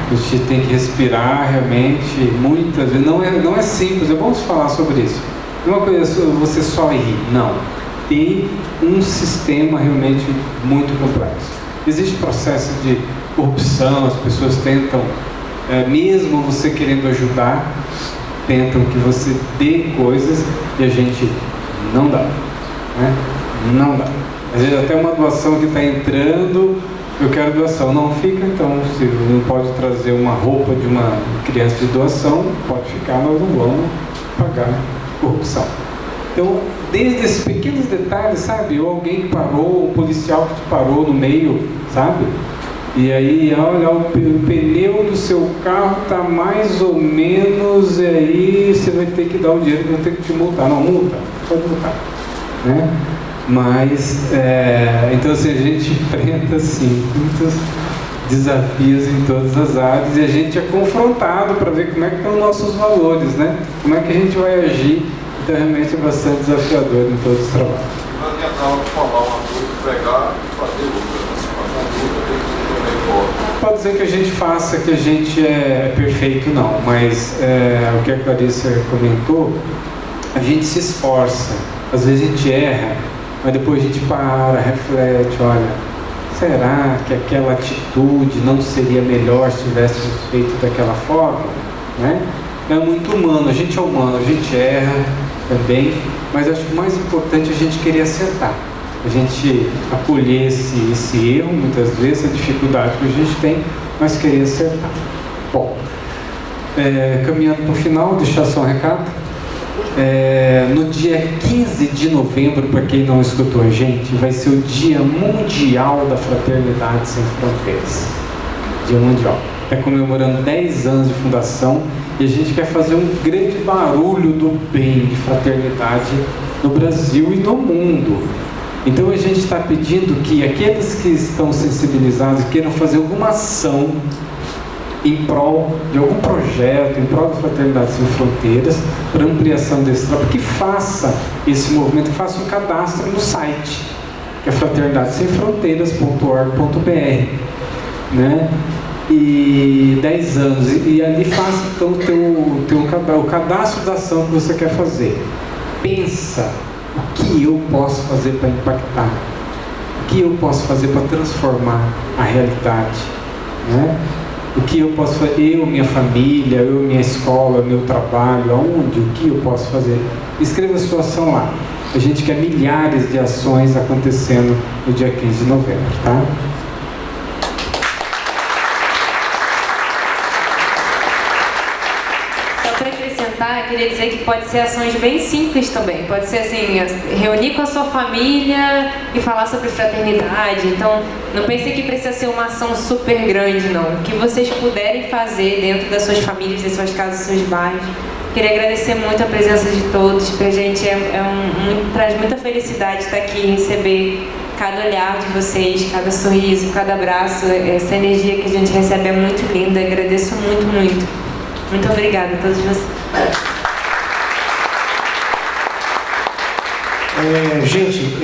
a gente tem que respirar realmente, muitas vezes, não é simples, é bom falar sobre isso. Uma coisa é você só ir, não. Tem um sistema realmente muito complexo. Existe processo de corrupção, as pessoas tentam, mesmo você querendo ajudar, tentam que você dê coisas e a gente não dá, né? Não dá. Às vezes até uma doação que está entrando, eu quero doação. Não fica, então, se não pode trazer uma roupa de uma criança de doação, pode ficar, nós não vamos pagar corrupção. Então, desde esses pequenos detalhes, sabe? Ou alguém que parou, um policial que te parou no meio, sabe? E aí, olha, o pneu do seu carro está mais ou menos, e aí você vai ter que dar o dinheiro, vai ter que te multar. Não, multa, pode multar, né? Mas, então assim, a gente enfrenta assim, muitos desafios em todas as áreas e a gente é confrontado para ver como é que estão os nossos valores, né? Como é que a gente vai agir. Então realmente é bastante desafiador em todos os trabalhos. Não adianta ela falar uma coisa, pregar e fazer outra. Fazer outra tem que ser também forte. Pode dizer que a gente faça, que a gente é perfeito, não, mas o que a Clarissa comentou, a gente se esforça, às vezes a gente erra, mas depois a gente para, reflete, olha, será que aquela atitude não seria melhor se tivéssemos feito daquela forma? Né? É muito humano, a gente é humano, a gente erra também, mas acho que o mais importante é a gente querer acertar, a gente acolher esse erro, muitas vezes, a dificuldade que a gente tem, mas querer acertar. Bom, caminhando para o final, deixar só um recado. No dia 15 de novembro, para quem não escutou a gente, vai ser o Dia Mundial da Fraternidade Sem Fronteiras. Dia Mundial. Está comemorando 10 anos de fundação e a gente quer fazer um grande barulho do bem de fraternidade no Brasil e no mundo. Então a gente está pedindo que aqueles que estão sensibilizados queiram fazer alguma ação em prol de algum projeto, em prol da Fraternidade Sem Fronteiras, para ampliação desse trabalho, que faça esse movimento, que faça um cadastro no site, que é fraternidadesemfronteiras.org.br, né? E 10 anos, e ali faça então o cadastro da ação que você quer fazer. Pensa, o que eu posso fazer para impactar? O que eu posso fazer para transformar a realidade? Né? O que eu posso fazer? Eu, minha família, eu, minha escola, meu trabalho, aonde? O que eu posso fazer? Escreva a sua ação lá. A gente quer milhares de ações acontecendo no dia 15 de novembro, tá? Eu queria dizer que pode ser ações bem simples também. Pode ser assim, reunir com a sua família e falar sobre fraternidade. Então, não pense que precisa ser uma ação super grande, não. O que vocês puderem fazer dentro das suas famílias, das suas casas, dos seus bairros. Queria agradecer muito a presença de todos. Pra gente traz muita felicidade estar aqui e receber cada olhar de vocês, cada sorriso, cada abraço. Essa energia que a gente recebe é muito linda. Agradeço muito, muito. Muito obrigada a todos vocês. Gente,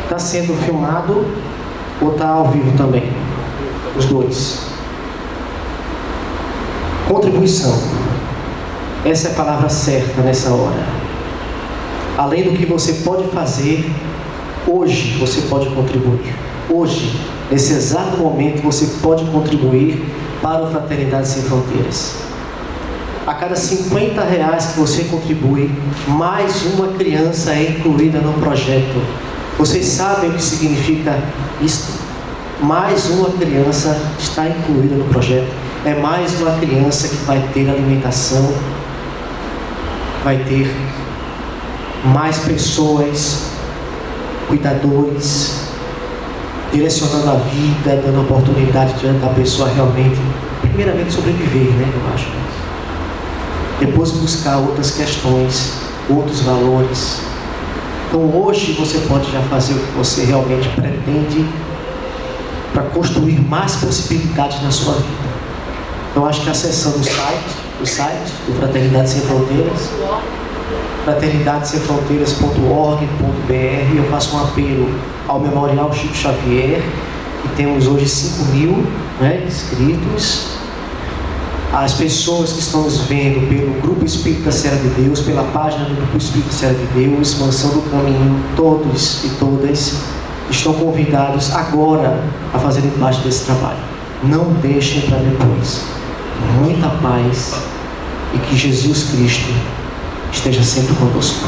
está sendo filmado ou está ao vivo também? Os dois. Contribuição. Essa é a palavra certa nessa hora. Além do que você pode fazer, hoje você pode contribuir. Hoje, nesse exato momento, você pode contribuir para o Fraternidade Sem Fronteiras. A cada R$50 que você contribui, mais uma criança é incluída no projeto. Vocês sabem o que significa isso? Mais uma criança está incluída no projeto. É mais uma criança que vai ter alimentação, vai ter mais pessoas, cuidadores, direcionando a vida, dando oportunidade da pessoa realmente, primeiramente sobreviver, né, eu acho. Depois buscar outras questões, outros valores. Então hoje você pode já fazer o que você realmente pretende para construir mais possibilidades na sua vida. Então acho que acessando o site do Fraternidade Sem Fronteiras, fraternidadesemfronteiras.org.br, eu faço um apelo ao Memorial Chico Xavier, que temos hoje 5.000 inscritos. As pessoas que estão nos vendo pelo Grupo Espírito da Serra de Deus, pela página do Grupo Espírito da Serra de Deus, Expansão do Caminho, todos e todas estão convidados agora a fazerem parte desse trabalho. Não deixem para depois. Muita paz e que Jesus Cristo esteja sempre conosco.